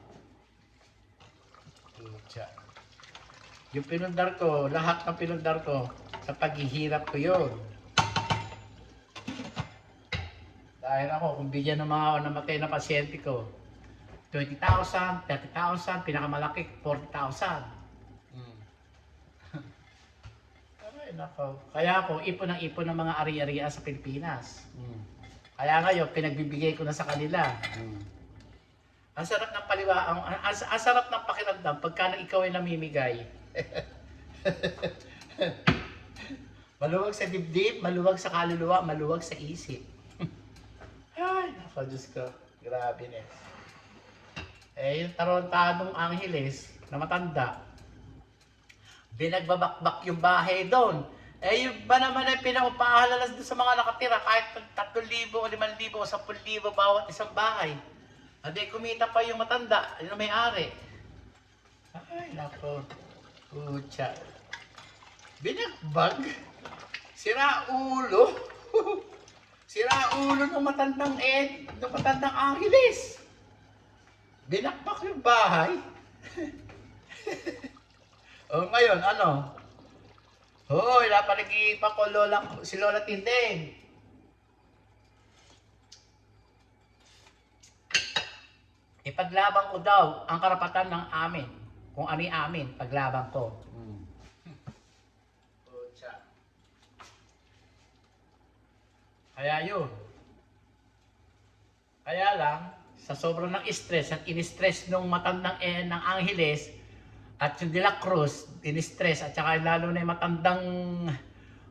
Yung pinundar ko, lahat ng pinundar ko, sa paghihirap ko yun. Dahil ako, kung bigyan ng mga namatay na pasyente ko, 20,000, 30,000, pinakamalaki, 40,000. Ay, nako. Kaya ako, ipon ng mga ari-arian sa Pilipinas. Kaya ngayon, pinagbibigay ko na sa kanila. Ang sarap ng ang sarap ng pakiramdam pagka ikaw ay namimigay. Maluwag sa dibdib, maluwag sa kaluluwa, maluwag sa isip. Ay, nako, Diyos ko. Grabe na. Yung tarantadong Angeles na matanda, binagbabakbak yung bahay doon. Yung ba naman ay pinapahalalas doon sa mga nakatira kahit 3,000 o 5,000 o 10,000 bawat isang bahay. Hindi kumita pa yung matanda, yung may-ari. Ay, nako. Pucha. Binagbag. Sira ulo. Sira ulo ng matandang ng matandang Angeles. Binakbak yung bahay. O ngayon, ano? Hoy, napanagipan ko si Lola Tindeng. Ipaglaban ko daw ang karapatan ng amin. Kung ano yung amin, paglaban ko. Kaya yun. Kaya lang, sa sobrang ng stress at in-stress nung matandang ng Angeles at yung De La Cruz, in-stress at saka lalo na yung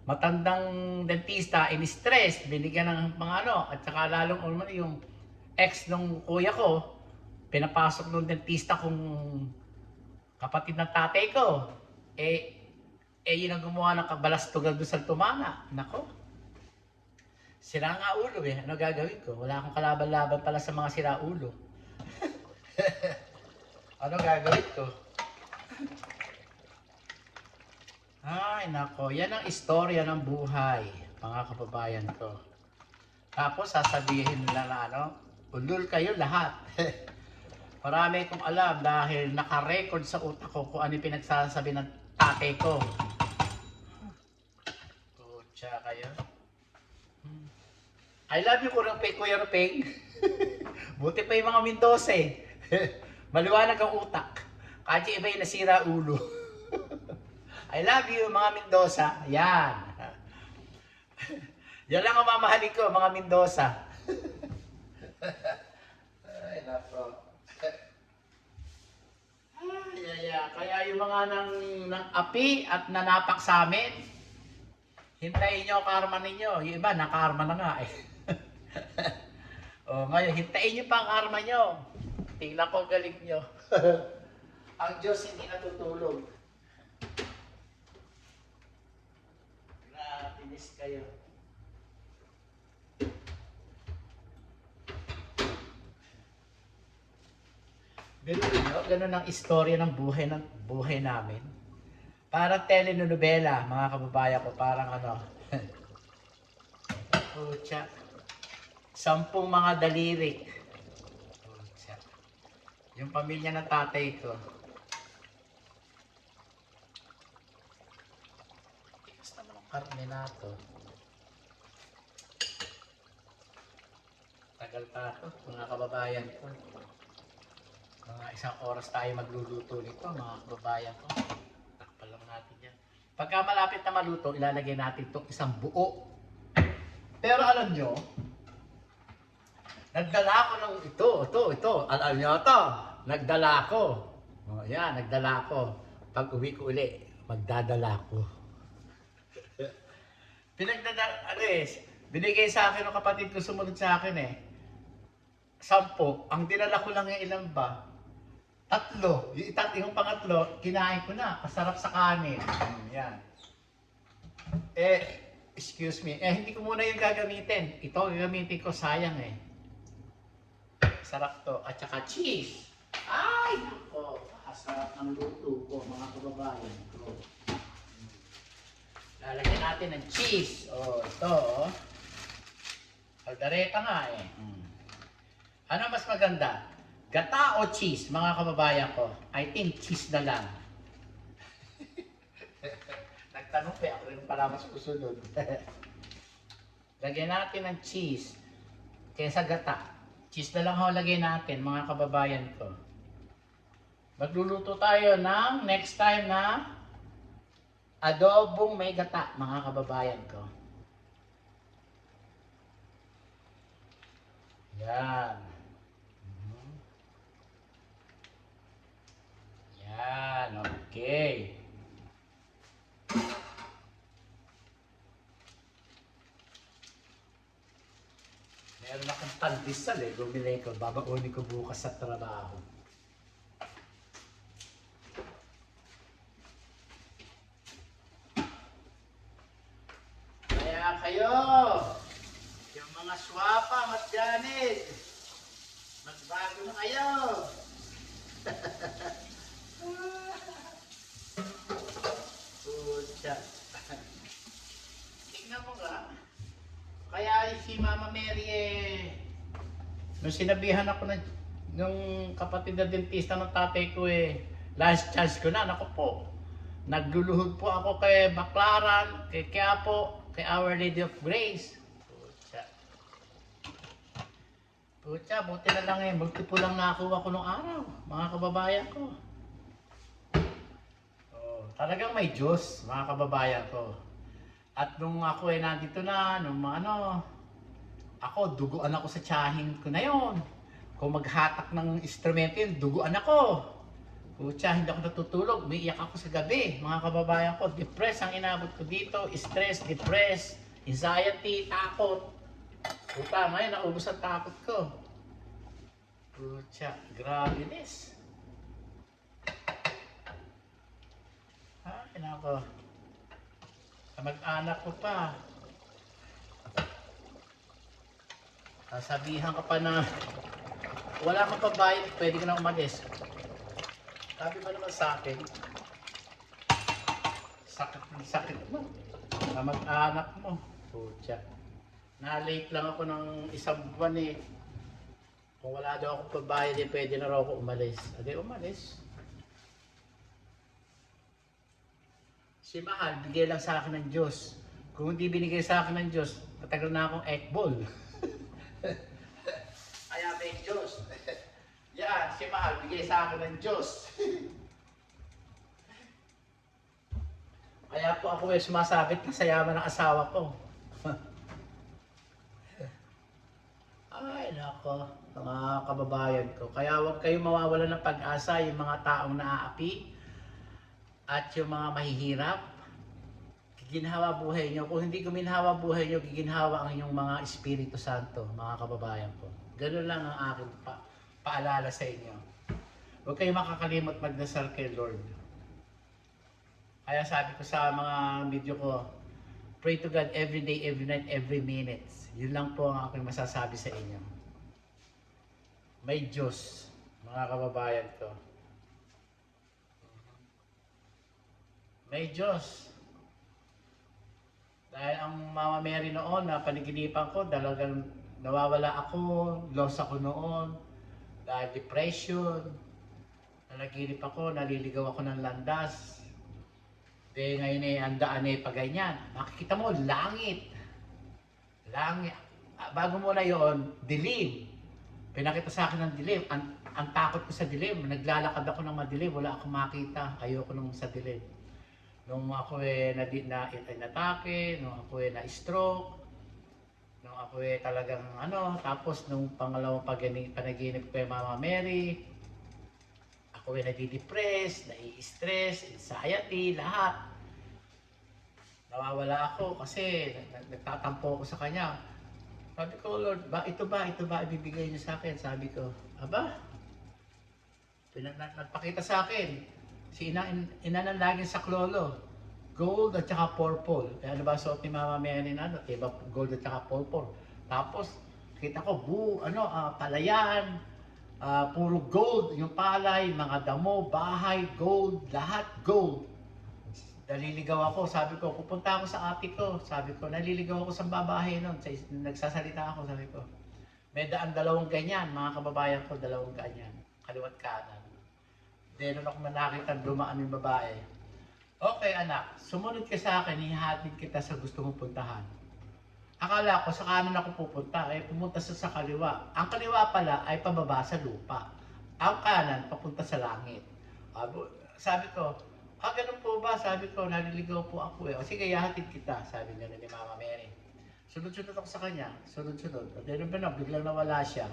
matandang dentista, in-stress, binigyan ng mga ano, at saka lalong yung ex nung kuya ko, pinapasok nung dentista kung kapatid ng tatay ko, yun ang gumawa ng kabalastugan doon sa tumana. Nako. Sira nga ulo eh. Ano gagawin ko? Wala akong kalaban-laban pala sa mga sira ulo. Ano gagawin ko? Ay, nako. Yan ang istorya ng buhay, mga kababayan ko. Tapos sasabihin nila na ulul kayo lahat. Marami kong alam dahil naka-record sa utak ko kung ano yung pinagsasabi ng tatay ko. Kutsa kayo. I love you, Kuya Rupeng. Buti pa yung mga Mendoza eh. Maliwanag ang utak. Kahit yung iba yung nasira ulo. I love you, mga Mendoza. Yan. Yan lang ang mamahalin ko, mga Mendoza. Ay, nako. Kaya yung mga nang api at nanapak sa amin, hintayin nyo ang karma ninyo. Yung iba, nakarma na nga eh. O, ngayon, hintayin nyo pa ang karma nyo. Tingnan ko galing nyo. Ang Diyos hindi natutulog. Gratinis kayo. Ganun ang istorya ng buhay namin. Parang telenovela, mga kababayan ko, parang ano. Pucha. 10 mga dalirik. Pucha. Yung pamilya ng tatay ko. Tigas naman ang karne na to. Tagal pa ako, mga kababayan ko. Mga 1 oras tayo magluluto nito, mga kababayan ko. Takpan lang natin yan. Pagka malapit na maluto, ilalagay natin itong isang buo. Pero alam nyo, nagdala ko ng ito. Alam nyo ito, nagdala ko. O yan, nagdala ko. Pag uwi ko uli, magdadala ko. Binigay sa akin ng kapatid ko, sumunod sa akin eh. 10. Ang dinala ko lang yung ilan ba? 3. Yung pangatlo, kinain ko na. Kasarap sa kanin. Yan. Excuse me. Hindi ko muna yung gagamitin. Ito gagamitin ko, sayang eh. Sarap to. At saka cheese. Ay, nako. Sarap ng luto ko, mga kababayan ko. Lalagyan natin ng cheese. Ito. Kaldereta nga eh. Ano mas maganda? Gata o cheese, mga kababayan ko? I think cheese na lang. Nagtanong pa ako rin pala mas susunod. Lagyan natin ng cheese kaysa gata. Cheese na lang ho lagyan natin, mga kababayan ko. Magluluto tayo ng next time na adobong may gata, mga kababayan ko. Yan. Yan, okay. Meron akong pandesal eh, bumili ko, babaonin ko bukas sa trabaho. Kaya kayo, yung mga swapa, Janet, magbago na kayo. Pucha. Tingnan mo nga. Kaya si Mama Mary nung sinabihan ako nung kapatid na dentista ng tatay ko last chance ko na, naku po. Nagluluhod po ako kay Baclaran, kay Quiapo, kay Our Lady of Grace. Pucha, buti na lang multiple lang nakuha ko nung araw, mga kababayan ko. Talagang may Diyos, mga kababayan ko. At nung ako nandito na, ako, duguan ako sa tiyahin ko na yon. Kung maghatak ng instrumento yun, duguan ako. Pucha, hindi ako natutulog, umiiyak ako sa gabi, mga kababayan ko. Depressed ang inabot ko dito, stress, depressed, anxiety, takot. Puta, ngayon, naubos ang takot ko. Pucha, gravitas. Ay, nako. Mag-anak ko pa. Sasabihan ka pa na wala kang pabayad, pwede ka na umalis. Sabi ba naman sa akin, sakit mo. Mag-anak mo. Pucha. Na-late lang ako ng 1 buwan eh. Kung wala daw akong pabayad, pwede na raw ako umalis. Adi, umalis. Si Mahal, bigay lang sa akin ng Diyos. Kung hindi binigay sa akin ng Diyos, matagal na akong ekbol. Kaya may Diyos. Yan, si Mahal, bigay sa akin ng Diyos. Kaya po ako sumasabit na sa yaman ng asawa ko. Ay, nako, mga kababayan ko. Kaya huwag kayong mawawala ng pag-asa, yung mga taong naaapi at yung mga mahihirap. Giginhawa buhay nyo. Kung hindi guminhawa buhay nyo, giginhawa ang inyong mga Espiritu Santo, mga kababayan ko. Ganun lang ang aking paalala sa inyo. Huwag kayong makakalimot magdasal kay Lord. Kaya sabi ko sa mga video ko, pray to God every day, every night, every minute. Yun lang po ang aking masasabi sa inyo. May Diyos, mga kababayan ko. May Diyos. Dahil ang Mama Mary noon na paniginipan ko, talagang nawawala ako, lost ako noon. Dahil depression. Nanaginip ako, naliligaw ako ng landas. Ngayon ang daan paganyan. Makikita mo, langit. Langit. Bago mo na yon, dilim. Pinakita sa akin ng dilim. Ang takot ko sa dilim. Naglalakad ako ng madilim. Wala akong makita. Ayoko nung sa dilim. Nung ako natake, nung ako na-stroke, nung ako talagang tapos nung pangalawang panaginip ko Mama Mary, ako nadi-depress, nai-stress, anxiety, lahat. Nawawala ako kasi nagtatampo ako sa Kanya. Sabi ko, Lord, ito ba ibibigay niyo sa akin? Sabi ko, aba, nagpakita sa akin. Si ina ng laging saklolo, gold at saka purple. Ano ba suot ni Mama Mary na diba, gold at saka purple. Tapos, kita ko, palayan, puro gold, yung palay, mga damo, bahay, gold, lahat gold. Naliligaw ako, sabi ko, pupunta ako sa ate ko. Sabi ko, naliligaw ako sa babae nun. Nagsasalita ako, sabi ko, may dalawang ganyan, mga kababayan ko, dalawang ganyan, kaliwat kanan. Then, nung ako nakita, dumaan yung babae. Okay anak, sumunod ka sa akin, hihatid kita sa gusto mong puntahan. Akala ko sa kanan ako pupunta, pumunta sa kaliwa. Ang kaliwa pala ay pababa sa lupa. Ang kanan, papunta sa langit. Sabi ko, ganun po ba? Sabi ko, naliligaw po ako O sige, hihatid kita, sabi niya ni Mama Mary. Sunod-sunod ako sa kanya, sunod-sunod. At biglang nawala siya.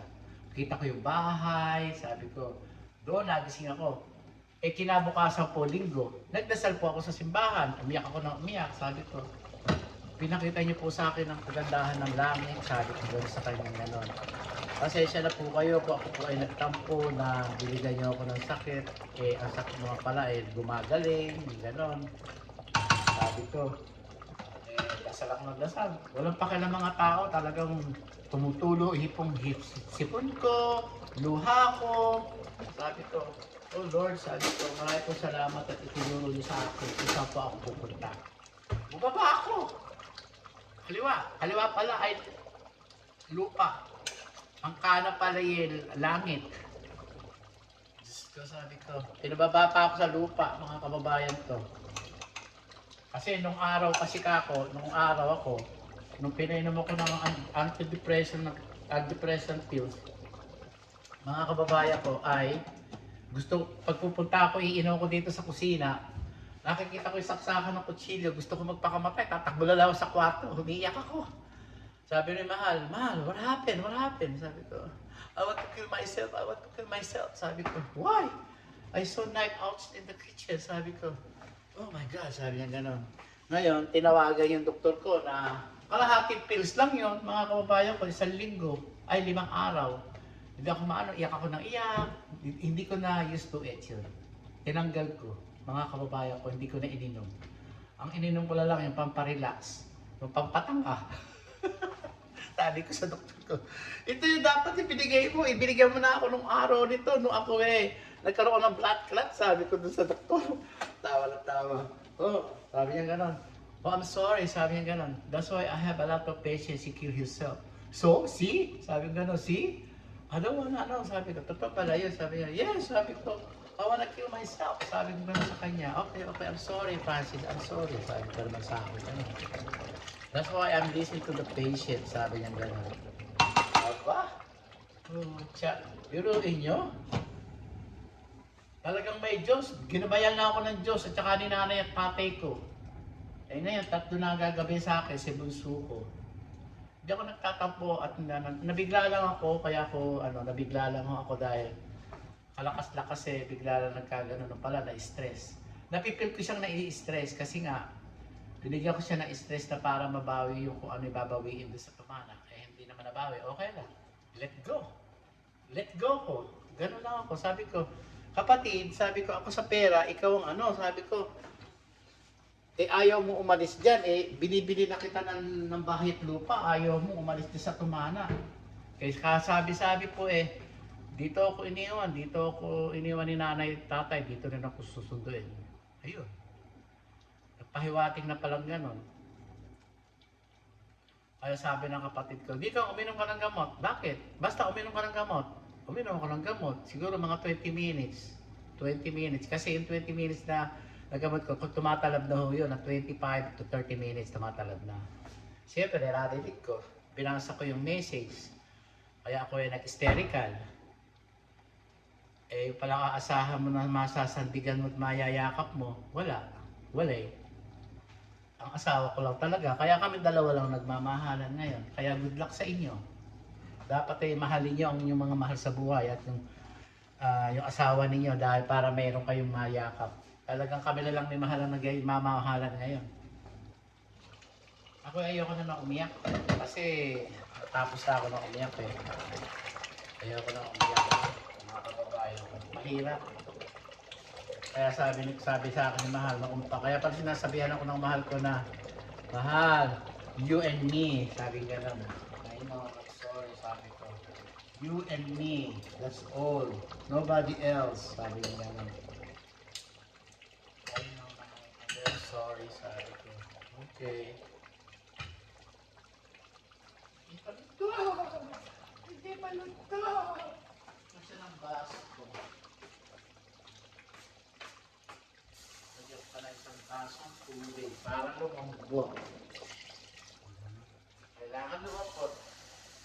Kita ko yung bahay, sabi ko, doon nagising ako. Kinabukasan po, linggo, nagdasal po ako sa simbahan. Umiyak ako ng umiyak. Sabi ko, pinakita niyo po sa akin ang kagandahan ng langit. Sabi ko doon sa kanyang ganon. Pasensya na po kayo kung ako po ay nagtampo na biligan niyo ako ng sakit. Ang sakit mo pala gumagaling, ganon. Sabi ko, dasal ako ng dasal. Walang pakialam mga tao, talagang tumutulo, sipon ko, luha ko. Sabi ko, oh Lord, sabi ko, marami po salamat at itinuro niyo sa akin kung saan po ako pupunta. Bumaba ako. Kaliwa pala ay lupa. Ang kanan pala ay langit. Diyos ko, sabi ko, pinababa pa ako sa lupa, mga kababayan ko. Kasi nung araw ako, nung pinainom ako ng antidepressant pills, mga kababayan ko ay pagpupunta ako, iinom ko dito sa kusina, nakikita ko yung saksakan ng kutsilyo, gusto ko magpakamatay, tatakbo na lang ako sa kwarto, humiiyak ako. Sabi ni Mahal, what happened? Sabi ko, I want to kill myself. Sabi ko, why? I saw knife out in the kitchen. Sabi ko, oh my God, sabi niya gano'n. Ngayon, tinawagan yung doktor ko na kalahating pills lang yon, mga kababayan ko, 1 linggo, ay 5 araw. Hindi ako iyak ako ng iyak. Hindi ko na used to it yun. Tinanggal ko, mga kababayan ko, hindi ko na ininom. Ang ininom ko lang yung pamparelax, yung pampatanga. Sabi ko sa doktor ko, ito yung dapat ibinigay mo. Ibinigay mo na ako nung araw nito, nung ako nagkaroon ng blood clot. Sabi ko dun sa doktor. Tawa lang tawa. Oh, sabi niya ganon. Oh, I'm sorry, sabi niya ganon. That's why I have a lot of patients who kill himself. So, see? Sabi ko ganon, see? I don't wanna know, sabi ko. Totoo pala yun, sabi niya. Yes, sabi ko. I wanna kill myself. Sabi ko ganon sa kanya. Okay, I'm sorry, Francis. I'm sorry. Sabi ko naman sa akin. That's why I'm listening to the patient, sabi niya gano'n. Aba? Biruin nyo? Talagang may Diyos. Ginabayan na ako ng Diyos at saka ni nanay at tatay ko. Eh ngayon, tatlo na gagabi sa akin, si bunso ko. Hindi ako nagtatampo at nabigla lang ako, kaya ako, nabigla lang ako dahil kalakas-lakas bigla lang nagkagano pala, na-stress. Napipil ko siyang nai-stress kasi nga, binigyan ko siya ng stress na para mabawi yung kung ano ibabawiin doon sa tumana. Eh hindi naman nabawi, okay lang. Let go. Let go ko. Ganun lang ako. Sabi ko, kapatid, sabi ko, ako sa pera, ikaw ang sabi ko, ayaw mo umalis dyan, binibili na kita ng bahay at lupa, ayaw mo umalis dyan sa tumana. Kaya sabi-sabi po dito ako iniwan ni nanay at tatay, dito rin ako susunduin. Ayun. Nagpahiwating na palang ganon. Kaya sabi ng kapatid ko, dito uminom ka ng gamot. Bakit? Basta uminom ka ng gamot. Uminom ako ng gamot. Siguro mga 20 minutes. 20 minutes. Kasi yung 20 minutes na nagamot ko, kung tumatalab na ho yun, na 25 to 30 minutes tumatalab na. Siyempre, narinig ko. Binasa ko yung message. Kaya ako nag-hysterical. Pala aasahan mo na masasandigan mo at mayayakap mo. Wala. Wala Ang asawa ko lang talaga. Kaya kami dalawa lang nagmamahalan ngayon. Kaya good luck sa inyo. Dapat mahalin nyo ang inyong mga mahal sa buhay at yung asawa ninyo dahil para mayroon kayong mayakap. Talagang kami na lang may mahalang mamahalan ngayon. Ako ayoko na umiyak kasi tapos na ako na umiyak Ayoko na umiyak mga kababayan ko. Mahirap. Kaya sabi sa akin ni Mahal na umpa. Kaya pag sinasabihan ako ng mahal ko na, Mahal, you and me. Sabi gano'n. I know, I'm sorry, sabi ko. You and me, that's all. Nobody else. Sabi niya gano'n. I know, I'm very sorry, sabi ko. Okay. Hindi palito! Kasi ng baso ko. Nagyan pa na isang basong tubig. Parang lumambot. Kailangan lumambot.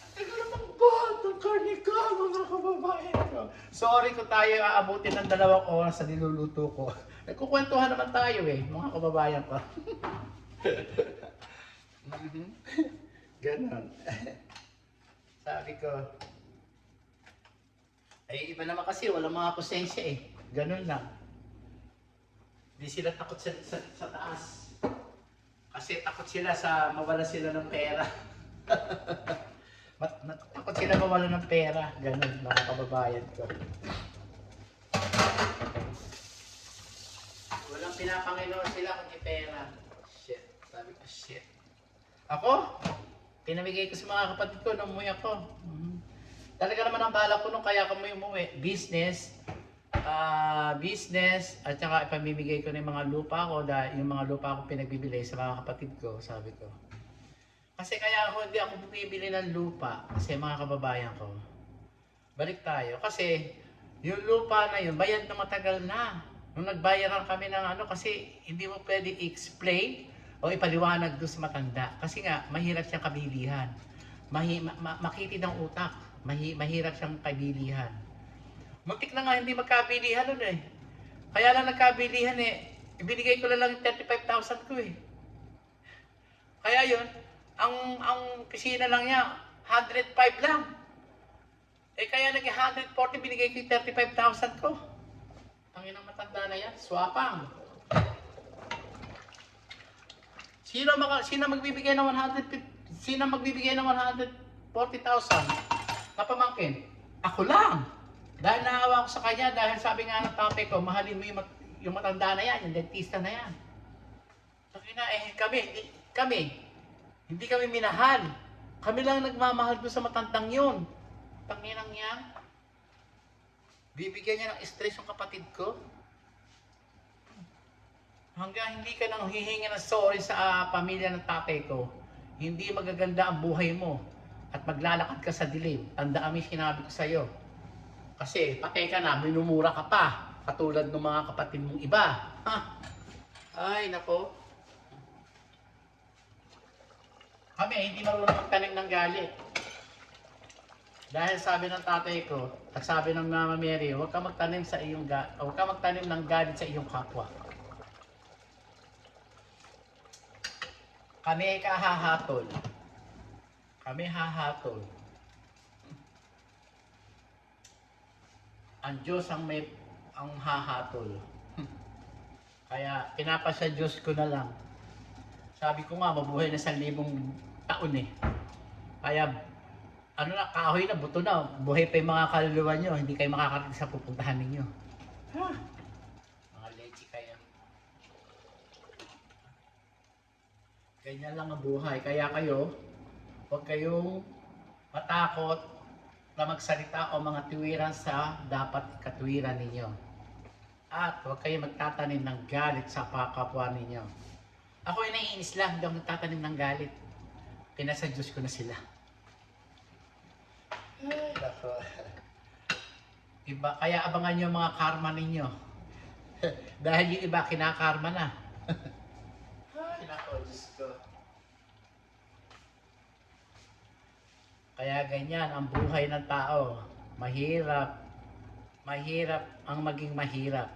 Ang tagal lumambot! Ang karne ka, mga kababayan ko. Sorry kung tayo aabutin ng 2 oras sa niluluto ko. Nagkukwentuhan naman tayo mga kababayan ko. Ganon. Sabi ko, iba naman kasi, walang mga konsensya Ganon lang. Hindi sila takot sa taas. Kasi takot sila sa mawala sila ng pera. Takot sila mawala ng pera. Ganon, mga kababayan ko. Walang pinapanginoon sila kundi pera. Shit. Sabi ko, shit. Ako? Pinamigay ko sa mga kapatid ko nung umuwi ako. Talaga naman ang balak ko nung kaya kami umuwi. Business, at saka ipamimigay ko ng mga lupa ko dahil yung mga lupa ko pinagbibili sa mga kapatid ko, sabi ko. Kasi kaya hindi ako bumibili ng lupa kasi mga kababayan ko. Balik tayo kasi yung lupa na yun, bayad na matagal na. Nung nagbayaran kami ng kasi hindi mo pwede i-explain o ipaliwanag doon sa matanda. Kasi nga, mahirap siyang kabilihan. Makitid ang utak. Mahirap siyang kabilihan. Muntik na nga hindi magkabilihan nun Kaya lang nagkabilihan ibinigay ko lang 35,000 ko Kaya yun, ang pisina lang niya, 105 lang. Kaya naging 140, binigay ko yung 35,000 ko. Ang inang matanda na yan, swapang. Sino magbibigay ng 140,000 na pamangkin? Ako lang. Dahil naawa ko sa kanya, dahil sabi nga ng tatay ko, mahalin mo yung matanda na yan, yung dentista na yan. Sabi na, hindi kami minahal. Kami lang nagmamahal doon sa matandang yun. Tanginang yan. Bibigyan niya ng stress yung kapatid ko. Hanggang hindi ka nang hihingi ng sorry sa pamilya ng tatay ko, hindi magaganda ang buhay mo at maglalakad ka sa dilim. Tandaan mo yung sinabi ko sa'yo. Kasi patay ka na, minumura ka pa, katulad ng mga kapatid mong iba. Ay, nako. Kami, hindi marunong magtanim ng galit. Dahil sabi ng tatay ko, at sabi ng Mama Mary, huwag ka magtanim ng galit sa iyong kapwa. Kami kahahatol. Kami hahatol. Ang Diyos ang hahatol. Kaya pinapasa Diyos ko na lang. Sabi ko nga, mabuhay na 1,000 taon eh. Kaya, ano na, kahoy na, buto na. Buhay pa yung mga kaluluwa nyo. Hindi kayo makakarating sa pupuntahan ninyo. Ha? Mga leche kayo. Ganyan lang ang buhay. Kaya kayo, huwag kayong matakot na magsalita o mga tuwiran sa dapat ikatuwiran ninyo. At huwag kayong magtatanim ng galit sa kapwa ninyo. Ako ay naiinis lang, hindi ako nagtatanim ng galit. Pinasa Diyos ko na sila. Ay, nako. Iba, kaya abangan nyo mga karma ninyo. Dahil yung iba kinakarma na. Ay, nako, Diyos ko. Kaya ganyan ang buhay ng tao. Mahirap. Mahirap ang maging mahirap.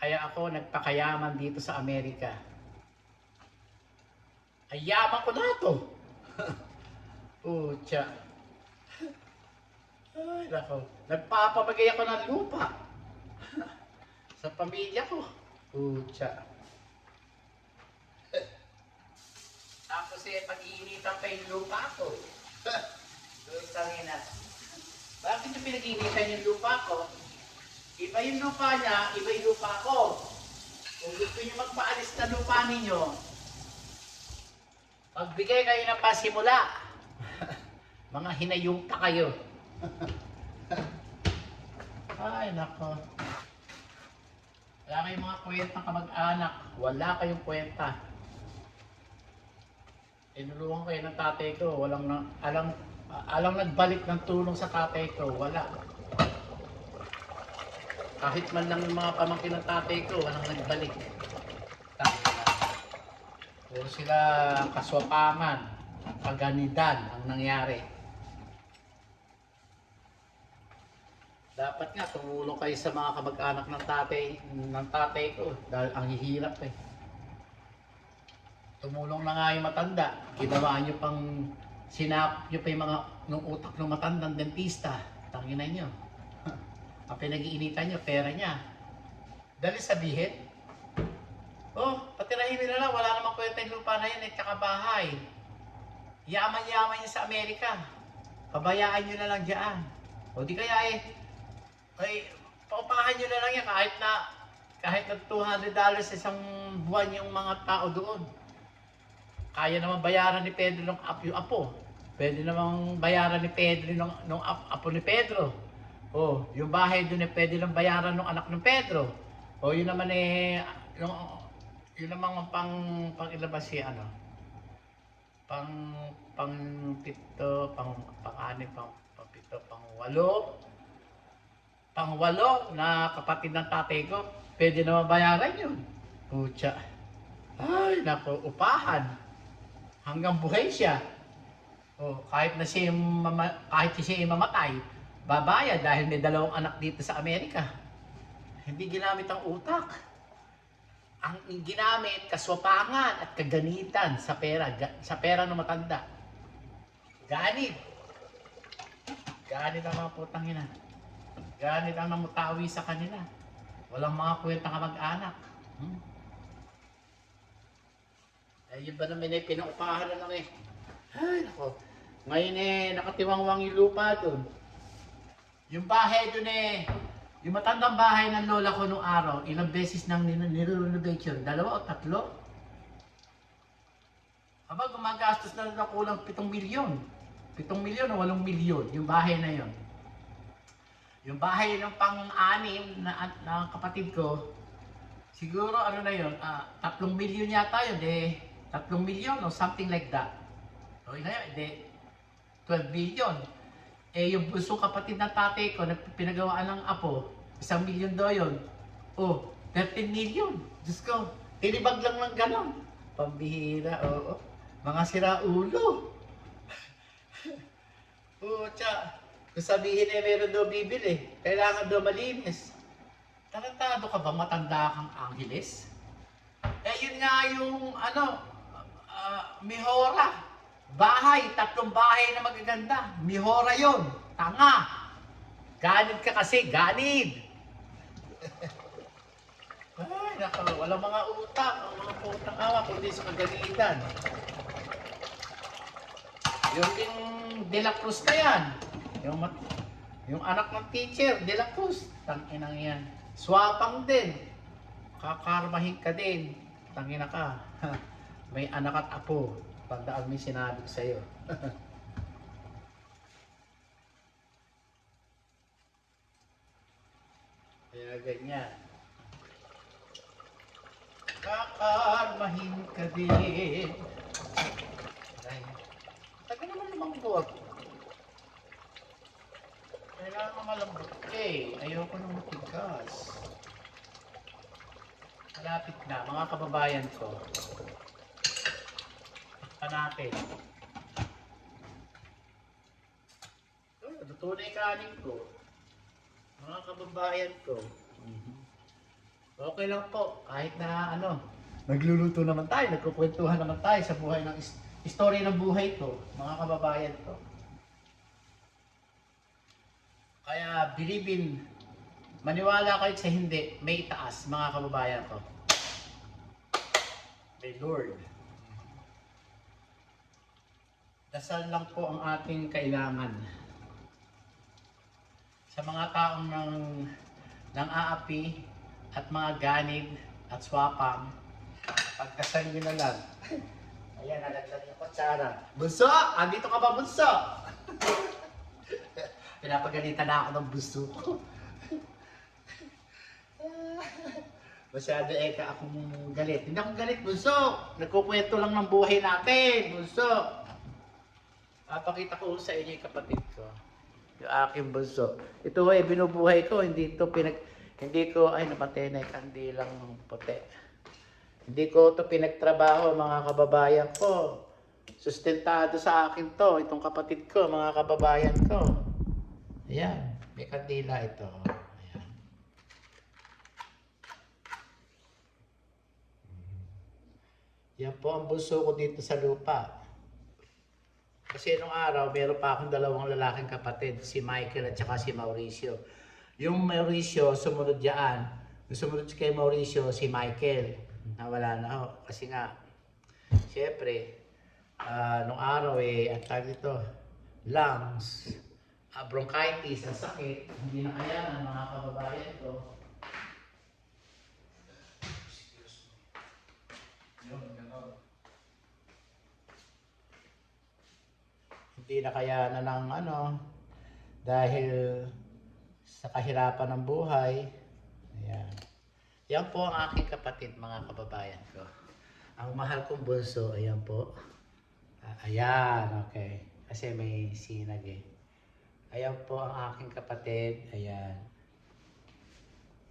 Kaya ako nagpakayaman dito sa Amerika. Ay, yaman ko na ito. Pucha. Ay, nako. Nagpapamagay ako ng lupa. Sa pamilya ko. Pucha. Tapos pag-iinitan pa yung lupa ko. Tangina. Bakit yung pinag-iinitan yung lupa ko? Iba yung lupa niya, iba yung lupa ko. Kung gusto niyo magpaalis na lupa ninyo, magbigay kayo ng pasimula. Mga hinayungta kayo. Ay, nako. Wala kayong mga kwentang kamag-anak. Wala kayong kwenta. Tinulungan kayo ng tatay ko. Alang nagbalik ng tulong sa tatay ko. Wala. Kahit man lang yung mga pamangkin ng tatay ko, walang nagbalik. Puro sila kaswapangan, kaganidan ang nangyari. Dapat nga tumulong kayo sa mga kamag-anak ng tatay ko dahil ang hihirap eh. Tumulong na nga yung matanda. Ginawa nyo pang sinap nyo pa yung mga nung utak ng matandang dentista. Tanginan nyo. Ang pinag-iinitan nyo, pera niya. Dali sabihin, oh, patirahin nila lang, wala namang kwenta yung lupa na yan, tsaka bahay. Yaman-yaman niya sa Amerika. Pabayaan nyo na lang dyan. O di kaya paupahan nyo na lang yan kahit na $200 isang buwan yung mga tao doon. Kaya naman bayaran ni Pedro yung apo. Pwede namang bayaran ni Pedro nung apo ni Pedro. Oh, yung bahay doon pwede lang bayaran ng anak ng Pedro. O yun naman yun naman pang ilabas siya pang pito, pang-anim, pang-pito, pang-walo na kapatid ng tatay ko. Pwede naman bayaran yun. Pucha. Ay, nako, upahan. Hanggang buhay siya. Oh, kahit siya mamatay, babayad dahil may 2 anak dito sa Amerika. Hindi ginamit ang utak. Ang ginamit, kaswapangan at kaganitan sa pera ng matanda. Ganit. Ganit ang mga putang ina. Ganit ang namutawi sa kanila. Walang mga kwenta kamag-anak. Yun ba naman pinaupahan na lang eh. Ay, nako. Ngayon nakatiwangwang yung lupa doon. Yung bahay doon yung matandang bahay ng lola ko nung araw, ilang beses nang nire-renovation, 2 o 3. Aba, gumagastos na kulang 7 milyon. 7 milyon o 8 milyon, yung bahay na yon. Yung bahay ng pang-anim na kapatid ko, siguro ano na yun, 3 milyon yata yun, 3 milyon o something like that. O yun na yun, 12 billion. Yung bunso kapatid ng tatay ko, pinagawaan ng apo, 1 milyon daw yun. 13 million. Diyos ko, tinibag lang ng ganon. Pambihira, oo. Mga siraulo. Pucha. Kung sabihin meron daw bibili, kailangan daw malinis. Tarantado ka ba? Matanda kang Angeles? Yun nga yung, Mihora. Bahay, 3 bahay na magaganda. Mihora yon. Tanga. Ganid ka kasi, ganid. Ay, nako, walang mga utang. Ang mga utang awa, kundi sa kagalitan. Yung ding De La Cruz na yan. Yung anak ng teacher, De La Cruz. Tanginang yan. Swapang din. Kakarmahin ka din. Tangina ka. May anak at apo. Tandaan mo yung sinabi ko sa'yo. Kaya ganyan. Kakarmahin ka din. Ay, taga naman lumambot. Kailangan malambot eh. Ayoko nang matigas. Malapit na, mga kababayan ko. Pa natin. Luto na yung kanin ko. Mga kababayan ko. Okay lang po. Kahit na ano, nagluluto naman tayo, nagkukwentuhan naman tayo sa buhay ng istorya ng buhay ko. Mga kababayan ko. Kaya bilibin, maniwala kayo sa hindi, may itaas, mga kababayan ko. May Lord. Dasal lang po ang ating kailangan. Sa mga taong nang aapi at mga ganid at swapang, pagdasal nyo na lang. Ayan, nalaglag yung kutsara. Bunso! Andito ka ba, bunso? Pinapagalitan na ako ng bunso ko. Masyado akong galit. Hindi akong galit, bunso. Nagkukwento lang ng buhay natin, bunso. Papakita ko sa inyo yung kapatid ko. Yung aking bunso. Ito ay binubuhay ko. Hindi ko, ay napatay na yung kandilang puti. Hindi ko ito pinagtrabaho, mga kababayan ko. Sustentado sa akin to, itong kapatid ko, mga kababayan ko. Ayan, may kandila ito. Ayan. Yan po ang bunso ko dito sa lupa. Kasi nung araw, meron pa akong 2 lalaking kapatid, si Michael at saka si Mauricio. Yung Mauricio, sumunod dyan. Yung sumunod kay Mauricio, si Michael. Nawala na ho. Kasi nga, syempre, nung araw ang tawag dito, lungs, bronchitis, ang sakit, hindi na kaya ng mga kababayan ko. Hindi na kaya na ng dahil sa kahirapan ng buhay. Ayan. Yan po ang aking kapatid, mga kababayan ko. Ang mahal kong bunso, ayan po. Ayan, okay. Kasi may sinag eh. Ayan po ang aking kapatid. Ayan.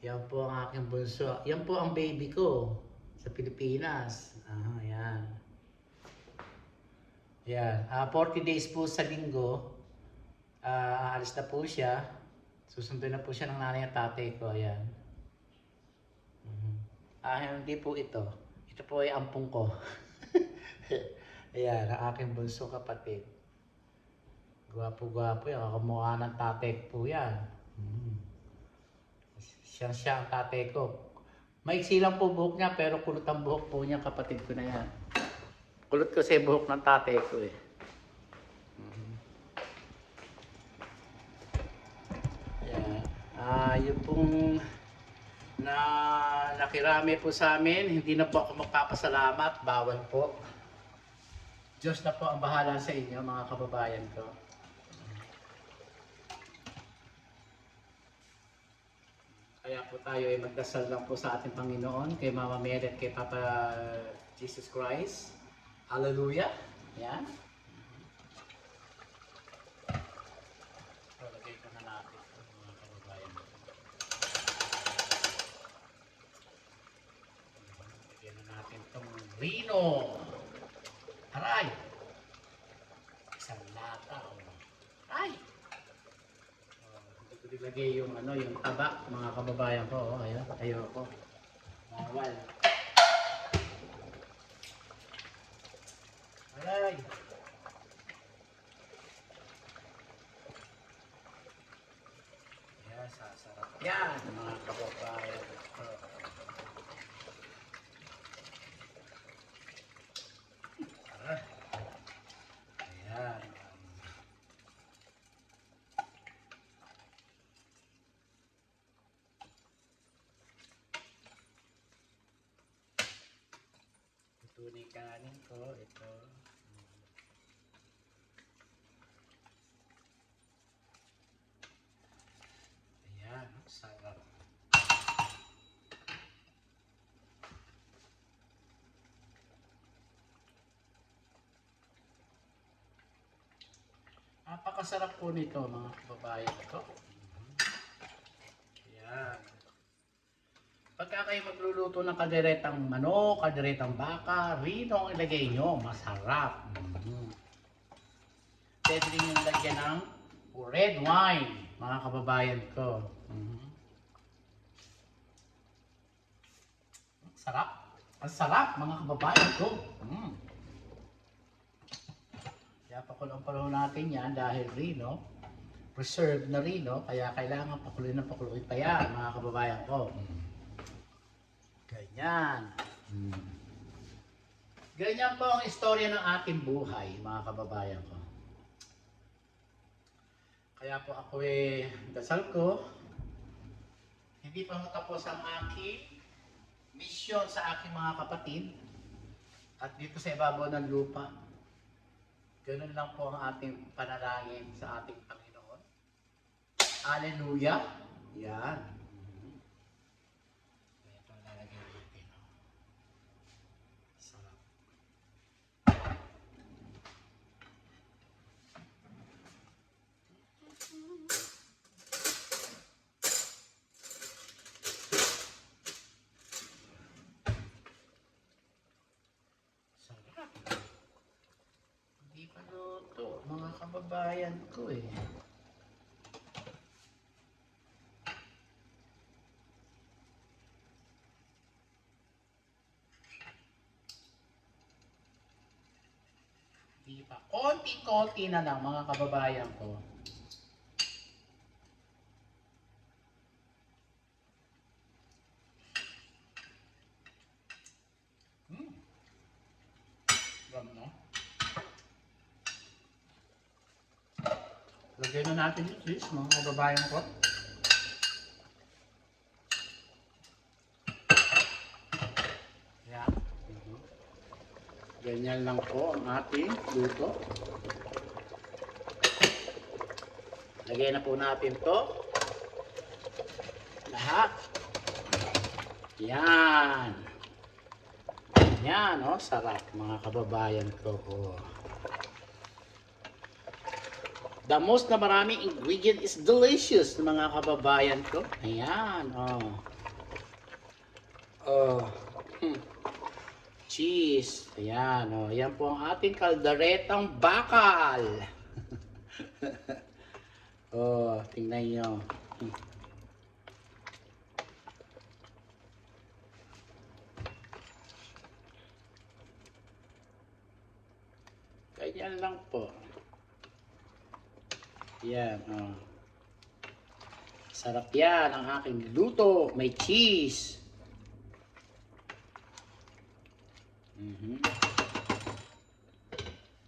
Yan po ang aking bunso. Yan po ang baby ko sa Pilipinas. Ayan. Ayan. 40 days po sa linggo. Aalis na po siya. Susunod na po siya ng nanay at tatay ko. Ayan. Hindi po ito. Ito po ay ampung ko. Ayan, ang aking bunso kapatid. Gwapo-gwapo yan. Kakamukha ng tatay po yan. Siya ang tatay ko. Maiksi lang po buhok niya, pero kulot ang buhok po niya, kapatid ko na yan. Kulot ko sa buhok ng tatay ko eh. Ayan. Yung pong nakirami po sa amin, hindi na po ako magpapasalamat, bawal po. Diyos na po ang bahala sa inyo, mga kababayan ko. Kaya po tayo ay magdasal lang po sa ating Panginoon, kay Mama Mary at kay Papa Jesus Christ. Hallelujah! Yan. Lagay ko na natin, mga kababayan ko. Lagyan na natin itong Rino. Aray! Isang lata. Ay! Hindi ko nilagay yung yung taba, mga kababayan ko. Ayun, ayoko. Bawal. Ay. Yan, sasarap yan, mga kababayan. Ayan. Ito na yung kanin ko. Ito. Ayan. Sarap. Napakasarap po nito mga kababayan ko. Ayan. Pagka kayo magluluto ng kadiretang manok, kadiretang baka, rino ang ilagay nyo. Masarap. Pwede rin yung lagyan ng red wine, mga kababayan ko. Sarap. Ang sarap, mga kababayan ko. Kaya pakulo natin yan dahil rino, preserved na rino, kaya kailangan pakuloy pa yan, mga kababayan ko. Ganyan. Ganyan po ang istorya ng ating buhay, mga kababayan ko. Kaya po ako dasal ko, hindi pa matapos ang aking misyon sa aking mga kapatid at dito sa ibabaw ng lupa. Ganun lang po ang ating panalangin sa ating Panginoon. Hallelujah! Yan. Ito lalagay natin. Sarap. Sarap. Hindi pa luto, mga kababayan ko eh. Hindi pa. Konti-konti na lang mga kababayan ko. No? Lagyan na natin yung cheese, mga kababayan ko. Yan. Ganyan lang po ang ating luto. Lagyan na po natin to. Lahat. Yan. Yan, oh, sarap mga kababayan ko. Oh. The most na maraming ingredient is delicious, mga kababayan ko. Ayan, oh. Oh. Cheese. Ayan, oh. Yan po ang ating kalderetang bakal. Oh, tingnan nyo. Ganyan lang po. Yan, oh. Sarap yan ang aking luto. May cheese.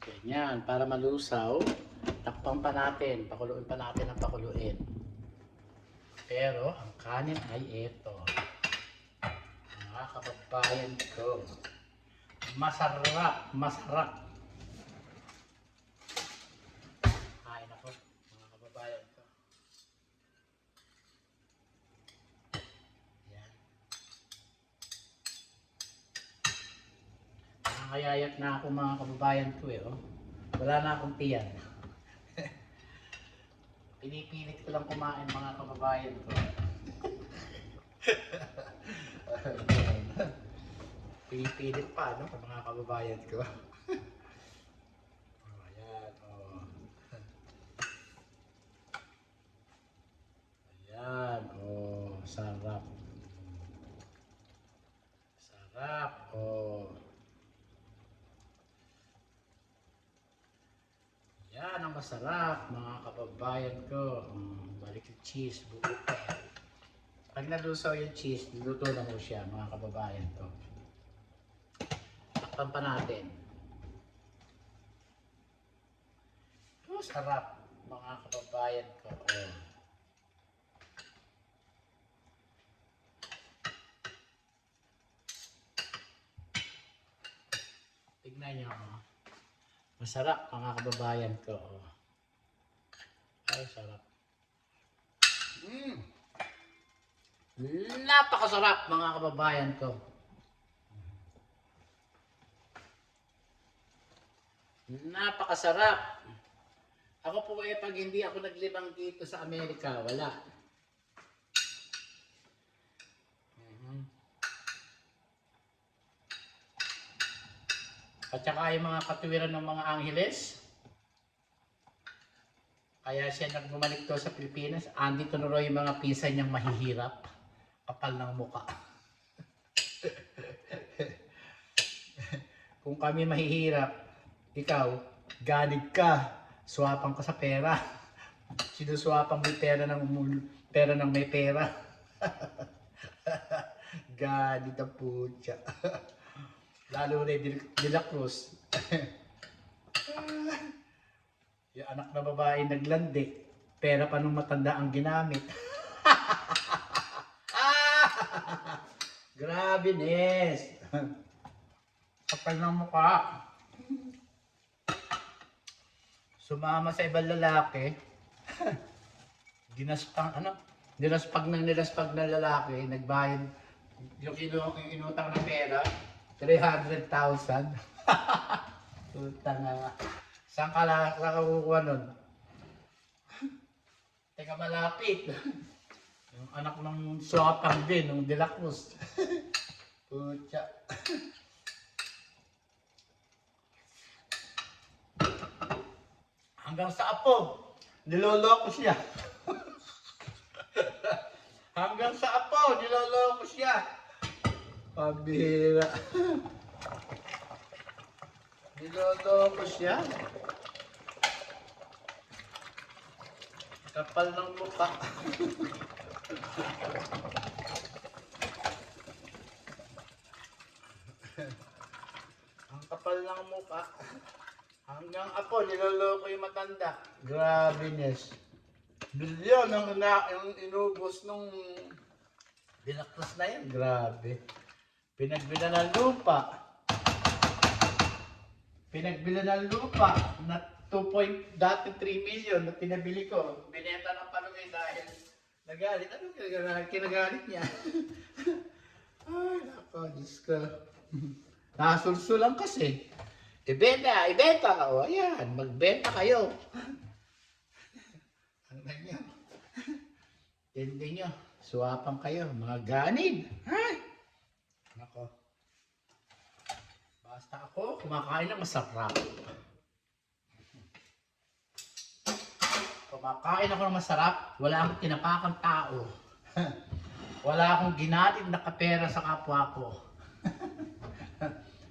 Ganyan, para malusaw. Takpan pa natin. Pakuluin pa natin ang pakuluin. Pero, ang kanin ay ito. Mga kababayan ko. Masarap. Masarap. Nakayayat na ako mga kababayan ko eh. Oh. Wala na akong tiyan. Pinipilit ko lang kumain mga kababayan ko. Pinipilit pa no mga kababayan ko. Oh, ayan, oh. Ayan, oh, sarap. Sarap, oh. Yan ang masarap mga kababayan ko. Balik yung cheese, buo pa yan. Pag nalusaw yung cheese, niluto na ko siya mga kababayan ko. Takpan pa natin. Oh, sarap mga kababayan ko. Oh. Tignan nyo. Oh. Masarap mga kababayan ko. Oh. Ay, sarap. Napakasarap mga kababayan ko. Napakasarap. Ako po pag hindi ako naglibang dito sa Amerika, wala. At saka yung mga katuwiran ng mga Angeles. Kaya siya nagbumalik to sa Pilipinas. Andito na raw yung mga pinsan niyang mahihirap. Kapal ng muka. Kung kami mahihirap, ikaw, ganid ka. Swapang ka sa pera. Sinuswapang may pera ng may pera. Ganid ang putya. Lalo na De La Cruz. Yung anak na babae naglandi, pera pa nung matanda ang ginamit. Grabe, Nes. Kapal ng mukha. Sumama sa ibang lalaki. Dinaspag ng lalaki, nagbayad yung inutang na pera, 300,000. Puta nga. Saan ka kukuha nun? Teka, malapit. Yung anak ng swapang din, ng De La Cruz. Pucha. Hanggang sa apo, niloloko siya. Hanggang sa apo, niloloko siya. Pabira. Niloloko siya. Kapal ng mukha. Ang kapal ng mukha. Hanggang apo, niloloko yung matanda. Grabe, Nes. Bilyon ang inubos nung binaklas na yan. Grabe. Pinagbila ng lupa. Pinagbila ng lupa na 3 million na pinabili ko. Binenta ng palugay dahil nagalit. Ano kinagalit niya? Ay, nako, Diyos ko. Nasulsulan kasi. Ibenta. O, ayan, magbenta kayo. Hanggang nyo. Tindi nyo. Suwapang kayo. Mga ganid. Ay! Nako. Basta ako, kumakain ng masarap. Kumakain ako ng masarap, wala akong tinapakang tao. Wala akong ginatid na kapera sa kapwa ko.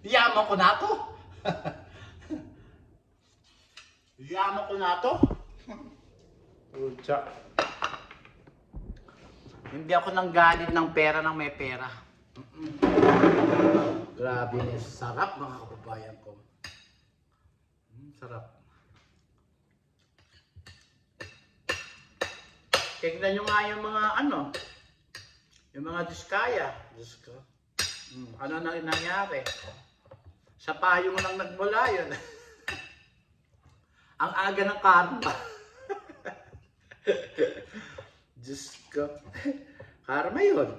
Yaman ko na to. Yaman ko na to. Pucha. Hindi ako nang ganid ng pera ng may pera. Grabe, sarap mga kababayan ko. Sarap. Tignan nyo nga yung mga yung mga diskaya. Diyos ko. Ano na nangyari? Sa payong lang nagmula yun. Ang aga ng karma. Diyos ko. Karma yun.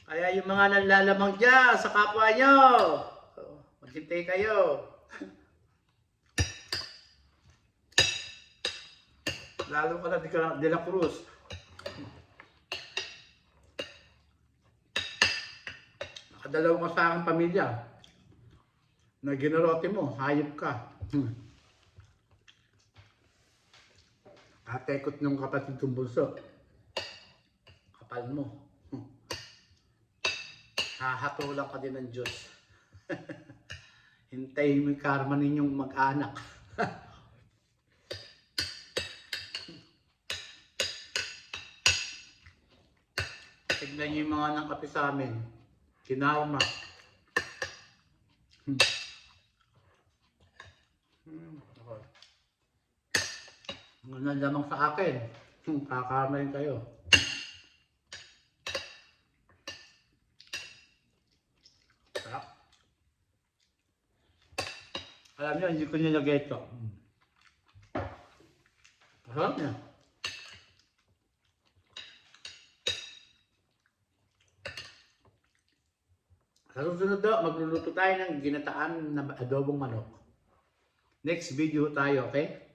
Kaya yung mga nanlalamang dyan sa kapwa nyo, maghintay kayo. Lalo ka na De La Cruz. Nakadalaw ka sa aking pamilya. Na ginarote mo, hayop ka. Katekot ng kapatid kong bunso. Kapal mo. Hahatulan ka din ng Diyos. Hintayin mo yung karma ninyong mag-anak. Tignan niyo yung mga nangkape sa amin. Kinarma. Okay. Ano lamang sa akin? Kakamain kayo. Sarap. Alam niyo, hindi ko nilagay ito. Sarap niya. Sa susunod daw, magluluto tayo ng ginataan na adobong manok. Next video tayo, okay?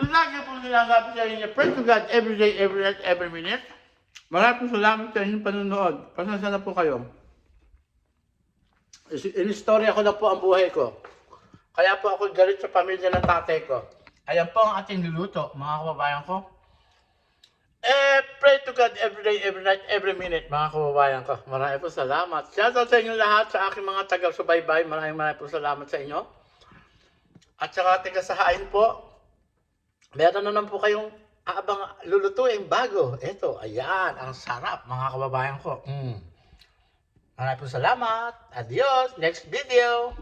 Lagi po sinasabi sa inyo, pray to God every day, every night, every minute. Maraming salamat sa inyong panunood. Pasensya na po kayo. Inistorya ko na po ang buhay ko. Kaya po ako galit sa pamilya ng tatay ko. Ayan po ang ating niluto, mga kababayan ko. Pray to God every day, every night, every minute, mga kababayan ko. Maraming po salamat. Shoutout sa inyo lahat, sa aking mga taga-subaybay. Maraming po salamat sa inyo. At saka taga-sahain po. Meron naman po kayong aabang lulutuin bago. Ito, ayan, ang sarap, mga kababayan ko. Maraming po salamat. Adios. Next video.